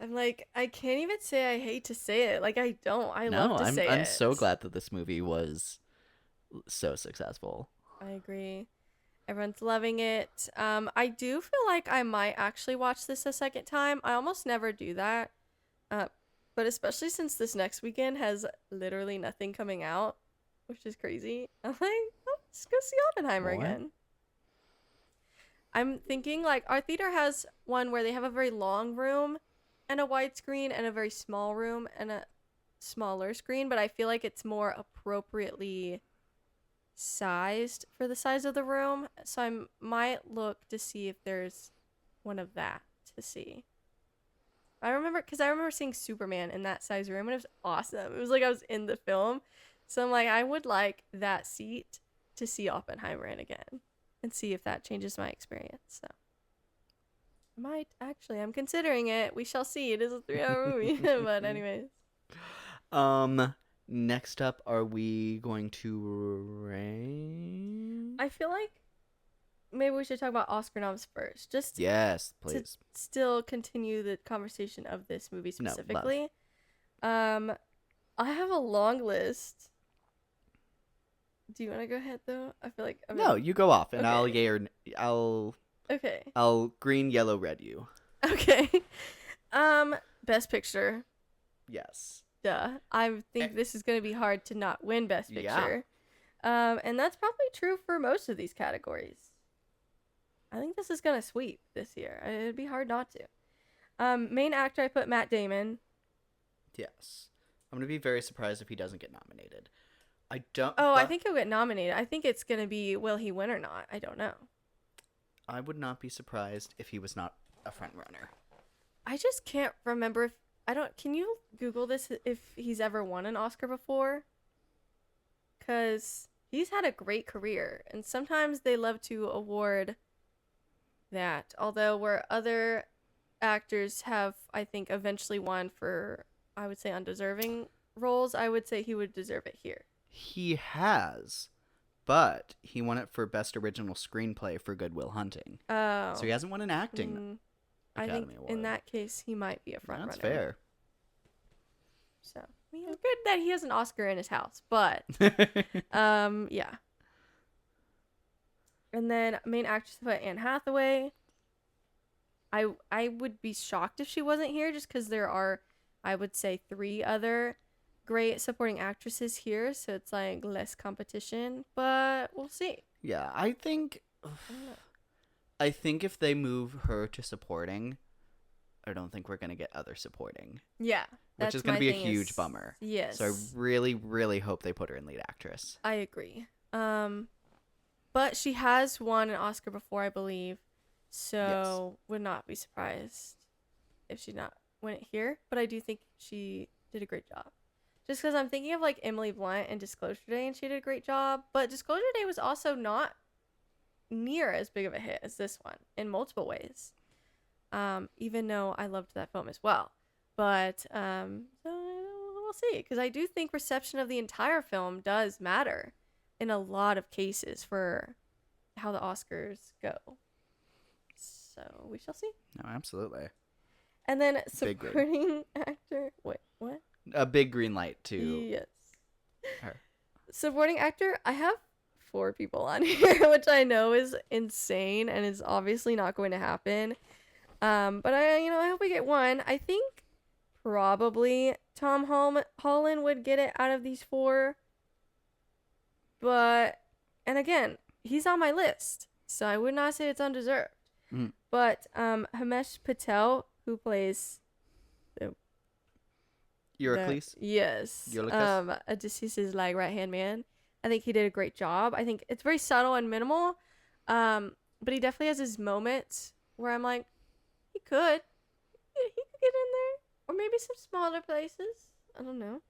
I'm like, I can't even say I hate to say it. Like, I don't. I love to say it. I'm so glad that this movie was so successful. I agree. Everyone's loving it. I do feel like I might actually watch this a second time. I almost never do that. But especially since this next weekend has literally nothing coming out, which is crazy. I'm like, let's go see Oppenheimer again. I'm thinking like our theater has one where they have a very long room and a wide screen and a very small room and a smaller screen, but I feel like it's more appropriately sized for the size of the room. So I might look to see if there's one of that to see. I remember seeing Superman in that size room and it was awesome. It was like I was in the film. So I'm like, I would like that seat to see Oppenheimer in again and see if that changes my experience. So I might actually. I'm considering it. We shall see. It is a 3-hour movie. But anyways. Next up, are we going to rank? I feel like maybe we should talk about Oscar noms first. Just yes, please. To still continue the conversation of this movie specifically. No, I have a long list. Do you want to go ahead though? I feel like no. You go off, and okay. Okay. I'll green, yellow, red you. Okay. Best Picture. Yes. Duh. I think this is gonna be hard to not win Best Picture. Yeah. And that's probably true for most of these categories. I think this is gonna sweep this year. It'd be hard not to. Main actor, I put Matt Damon. Yes. I'm gonna be very surprised if he doesn't get nominated. I don't. I think he'll get nominated. I think it's gonna be will he win or not. I don't know. I would not be surprised if he was not a front runner. I just can't remember if can you Google this if he's ever won an Oscar before? Cause he's had a great career and sometimes they love to award that. Although where other actors have, I think, eventually won for, I would say, undeserving roles, I would say he would deserve it here. He has, but he won it for Best Original Screenplay for Good Will Hunting. Oh. So he hasn't won an acting Academy I think Award. In that case, he might be a front runner. That's fair. So, it's good that he has an Oscar in his house, but, yeah. And then main actress, put Anne Hathaway. I would be shocked if she wasn't here just because there are, I would say, 3 other great supporting actresses here, so it's like less competition, but we'll see. Yeah, I think if they move her to supporting, I don't think we're going to get other supporting. Yeah. Which is going to be a huge bummer. Yes. So I really, really hope they put her in lead actress. I agree. But she has won an Oscar before, I believe. So would not be surprised if she not win it here. But I do think she did a great job. Just because I'm thinking of like Emily Blunt and Disclosure Day, and she did a great job. But Disclosure Day was also not near as big of a hit as this one in multiple ways. Even though I loved that film as well. But so we'll see. Because I do think reception of the entire film does matter in a lot of cases for how the Oscars go. So we shall see. No, absolutely. And then supporting actor. Wait, what? A big green light to yes. her. Supporting actor, I have 4 people on here, which I know is insane and is obviously not going to happen. But I hope we get one. I think probably Tom Holland would get it out of these 4. But, and again, he's on my list, so I would not say it's undeserved. Mm. But Himesh Patel, who plays Eurycles? Yes. Odysseus' like right-hand man. I think he did a great job. I think it's very subtle and minimal. But he definitely has his moments where I'm like, he could get in there. Or maybe some smaller places. I don't know.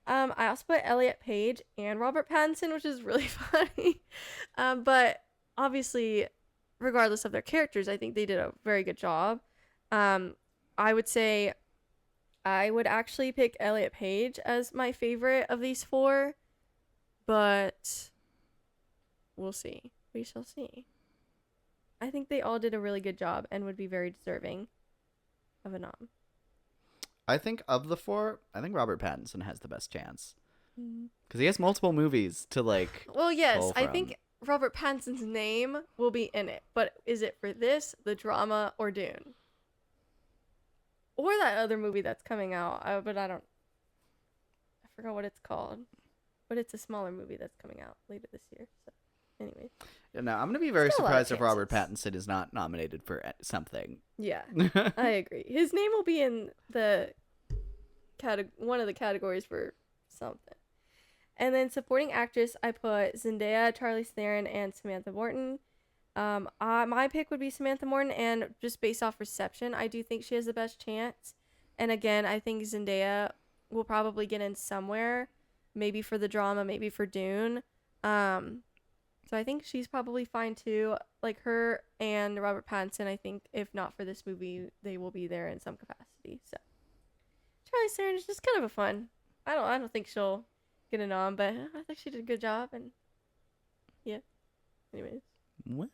I also put Elliot Page and Robert Pattinson, which is really funny. But obviously, regardless of their characters, I think they did a very good job. I would say I would actually pick Elliot Page as my favorite of these 4. But we'll see. We shall see. I think they all did a really good job and would be very deserving of a nom. I think of the 4, I think Robert Pattinson has the best chance. Because he has multiple movies to like. Well, yes. I think Robert Pattinson's name will be in it, but is it for this, the drama, or Dune? Or that other movie that's coming out, but I forgot what it's called. But it's a smaller movie that's coming out later this year. So, anyways. Yeah, no, I'm gonna be very Still a lot of surprised if Robert chances. Pattinson is not nominated for something. Yeah, I agree. His name will be in the one of the categories for something. And then supporting actress, I put Zendaya, Charlize Theron, and Samantha Morton. My pick would be Samantha Morton, and just based off reception, I do think she has the best chance. And again, I think Zendaya will probably get in somewhere, maybe for the drama, maybe for Dune. So I think she's probably fine too. Like her and Robert Pattinson, I think if not for this movie, they will be there in some capacity. So Charlize Theron is just kind of a fun. I don't think she'll get a nom, but I think she did a good job. And yeah. Anyways. What?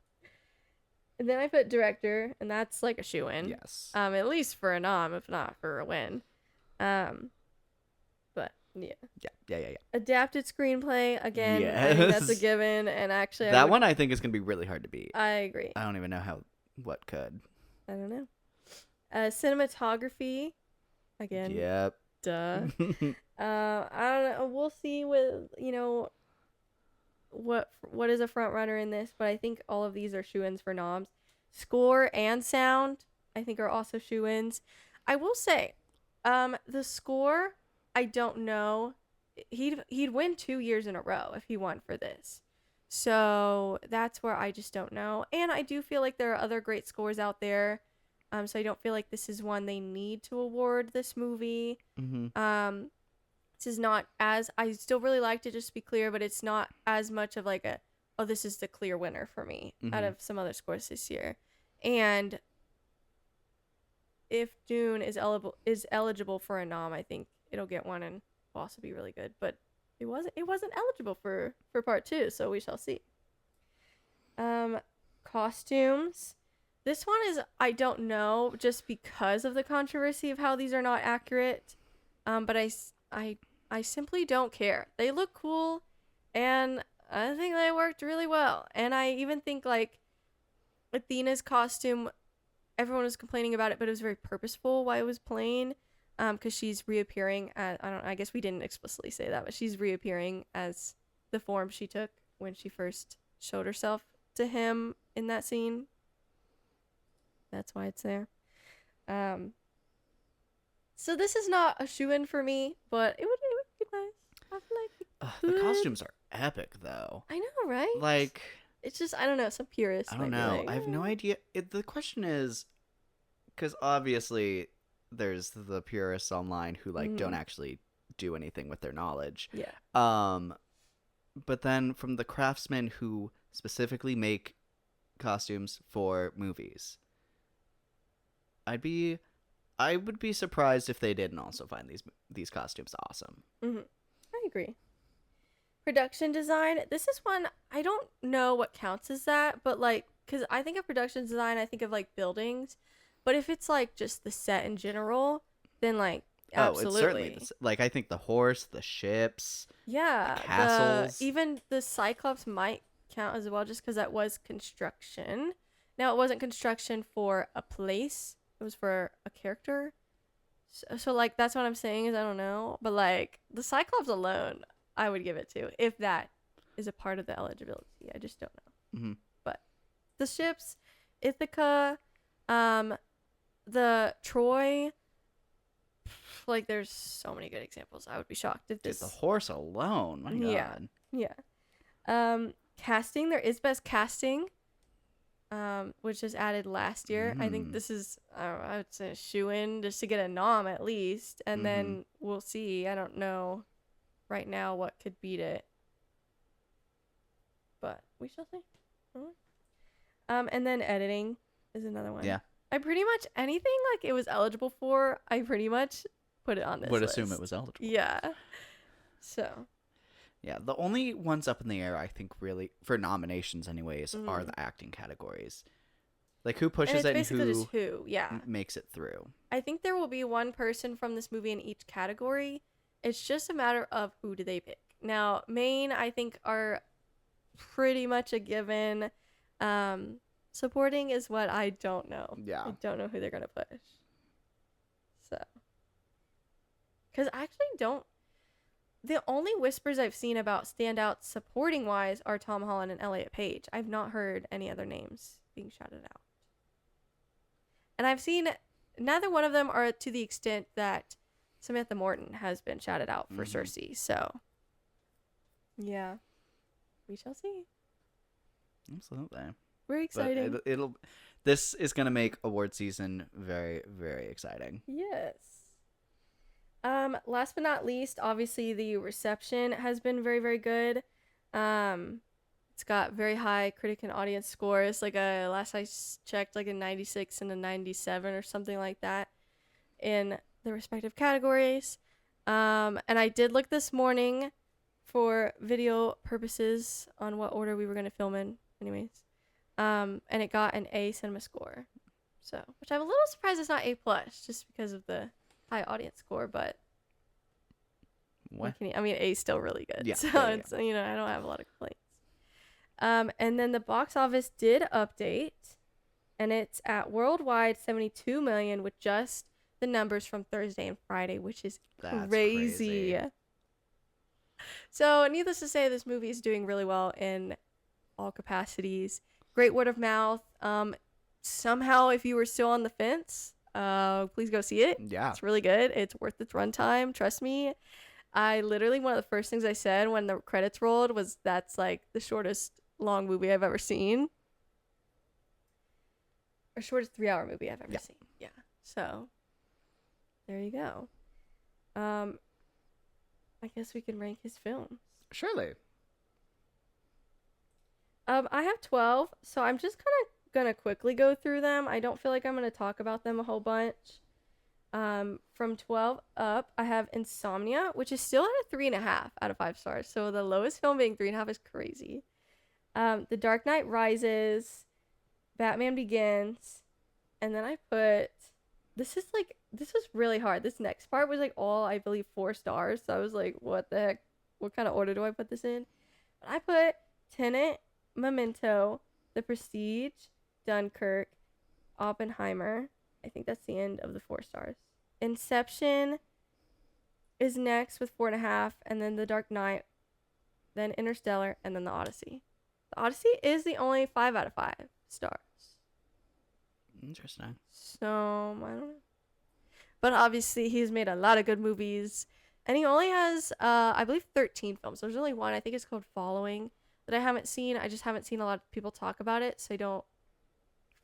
And then I put director, and that's like a shoo-in. Yes. At least for a nom, if not for a win. But yeah. Yeah. Adapted screenplay again. Yes. I think that's a given, and actually, That one I think is gonna be really hard to beat. I agree. I don't even know what could. I don't know. Cinematography, again. Yep. Duh. I don't know. We'll see with what is a front runner in this, but I think all of these are shoo-ins for noms. Score and sound, I think, are also shoo-ins. I will say, the score, I don't know. He'd win 2 years in a row if he won for this. So that's where I just don't know. And I do feel like there are other great scores out there. So I don't feel like this is one they need to award this movie. Mm-hmm. This is not as, I still really liked it, just to be clear, but it's not as much of like this is the clear winner for me out of some other scores this year. And if Dune is eligible for a nom, I think it'll get one and will also be really good. But it wasn't eligible for part 2, so we shall see. Costumes. This one is, I don't know, just because of the controversy of how these are not accurate. But I simply don't care. They look cool, and I think they worked really well. And I even think, like, Athena's costume, everyone was complaining about it, but it was very purposeful why it was plain, because she's reappearing as, I guess we didn't explicitly say that, but she's reappearing as the form she took when she first showed herself to him in that scene. That's why it's there. So this is not a shoo-in for me, but it would be nice. I feel like the costumes are epic, though. I know, right? Like, it's just, I don't know, some purists. I don't know. Like, I have no idea. The question is, because obviously there's the purists online who don't actually do anything with their knowledge. Yeah. But then from the craftsmen who specifically make costumes for movies, I would be surprised if they didn't also find these costumes awesome. I agree. Production design. This is one, I don't know what counts as that, but like, because I think of production design, I think of like buildings, but if it's like just the set in general, then like absolutely. Oh, it's certainly I think the horse, the ships, yeah, the castles, even the Cyclops might count as well, just because that was construction. Now it wasn't construction for a place. It was for a character. So like, that's what I'm saying is I don't know. But like, the Cyclops alone, I would give it to. If that is a part of the eligibility. I just don't know. Mm-hmm. But the ships, Ithaca, the Troy, like there's so many good examples. I would be shocked if this... Dude, the horse alone, my God. Yeah. Casting, there is best casting. Which was added last year. I think this is, I would say, a shoo-in just to get a nom at least. And then we'll see. I don't know right now what could beat it. But we shall see. And then editing is another one. Yeah. I pretty much, anything like it was eligible for, I pretty much put it on this Would list. assume it was eligible. Yeah. So... Yeah, the only ones up in the air, I think, really, for nominations anyways, are the acting categories. Like, who pushes it and who makes it through. I think there will be one person from this movie in each category. It's just a matter of who do they pick. Now, main, I think, are pretty much a given. Supporting is what I don't know. Yeah. I don't know who they're gonna push. So, because I actually don't. The only whispers I've seen about standouts supporting wise are Tom Holland and Elliot Page. I've not heard any other names being shouted out. And I've seen neither one of them are to the extent that Samantha Morton has been shouted out for Cersei. So, yeah, we shall see. Absolutely. Very exciting. But this is going to make award season very, very exciting. Yes. Last but not least, obviously the reception has been very, very good. It's got very high critic and audience scores. Like last I checked, like a 96 and a 97 or something like that in the respective categories. And I did look this morning for video purposes on what order we were going to film in anyways. And it got an A cinema score. So, which I'm a little surprised it's not A+, just because of the high audience score, but What? I mean, A is still really good. Yeah. So yeah. it's, I don't have a lot of complaints. And then the box office did update, and it's at worldwide 72 million with just the numbers from Thursday and Friday, which is That's crazy. So, needless to say, this movie is doing really well in all capacities. Great word of mouth. Somehow, if you were still on the fence, please go see it. Yeah. It's really good. It's worth its runtime. Trust me. I literally, one of the first things I said when the credits rolled was that's like the shortest long movie I've ever seen. Or shortest 3-hour movie I've ever seen. Yeah. So, there you go. I guess we can rank his films. Surely. I have 12, so I'm just kind of gonna quickly go through them. I don't feel like I'm gonna talk about them a whole bunch. From 12 up, I have Insomnia, which is still at a 3.5 out of 5 stars. So the lowest film being 3.5 is crazy. The Dark Knight Rises, Batman Begins, and then I put, this was really hard. This next part was like all, I believe, 4 stars. So I was like, what the heck? What kind of order do I put this in? But I put Tenet, Memento, The Prestige, Dunkirk, Oppenheimer. I think that's the end of the 4 stars. Inception is next with 4.5, and then The Dark Knight, then Interstellar, and then The Odyssey. The Odyssey is the only 5 out of 5 stars. Interesting. So, I don't know. But obviously, he's made a lot of good movies, and he only has, I believe, 13 films. There's only one, I think it's called Following, that I haven't seen. I just haven't seen a lot of people talk about it, so I don't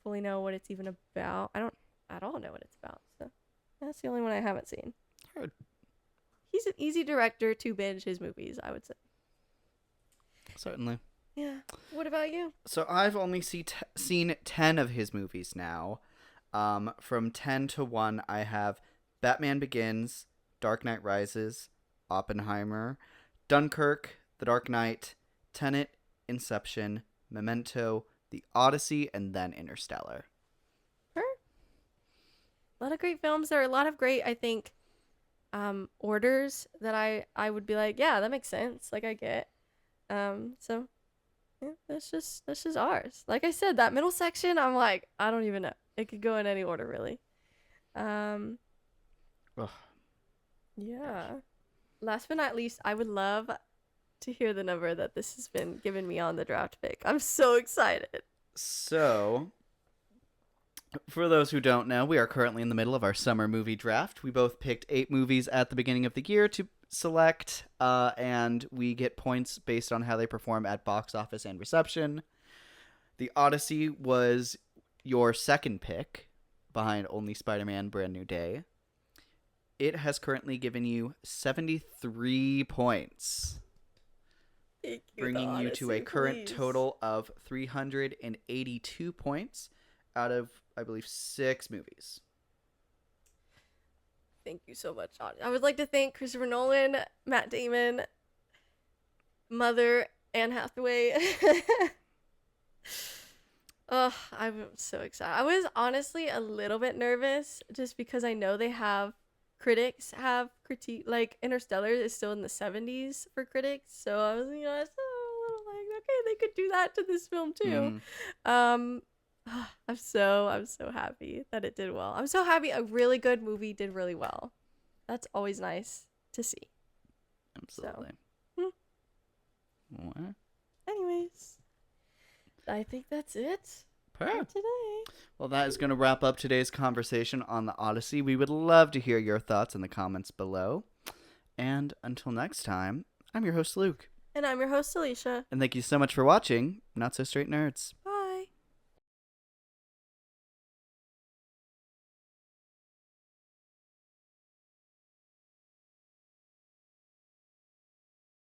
fully know what it's even about. I don't at all know what it's about, so that's the only one I haven't seen. Heard. He's an easy director to binge his movies, I would say. Certainly. Yeah. What about you? So I've only seen 10 of his movies now. From 10 to 1, I have Batman Begins, Dark Knight Rises, Oppenheimer, Dunkirk, The Dark Knight, Tenet, Inception, Memento, The Odyssey, and then Interstellar. A lot of great films. There are a lot of great, I think, orders that I would be like, yeah, that makes sense. Like, I get. So, yeah, that's just ours. Like I said, that middle section, I'm like, I don't even know. It could go in any order, really. Ugh. Yeah. Last but not least, I would love to hear the number that this has been given me on the draft pick. I'm so excited. So, for those who don't know, we are currently in the middle of our summer movie draft. We both picked 8 movies at the beginning of the year to select, and we get points based on how they perform at box office and reception. The Odyssey was your second pick, behind only Spider-Man Brand New Day. It has currently given you 73 points. Bringing you to a current total of 382 points out of, I believe, 6 movies. Thank you so much, Odyssey. I would like to thank Christopher Nolan, Matt Damon, Mother, Anne Hathaway. Oh, I'm so excited. I was honestly a little bit nervous just because I know critics have critique, like Interstellar is still in the 70s for critics, so I was, still a little like, okay, they could do that to this film too. I'm so happy that it did well. I'm so happy a really good movie did really well. That's always nice to see. Absolutely. So, What? anyways, I think that's it for Perfect. today. Well, that is going to wrap up today's conversation on the Odyssey. We would love to hear your thoughts in the comments below. And until next time, I'm your host, Luke. And I'm your host, Alicia. And thank you so much for watching Not So Straight Nerds.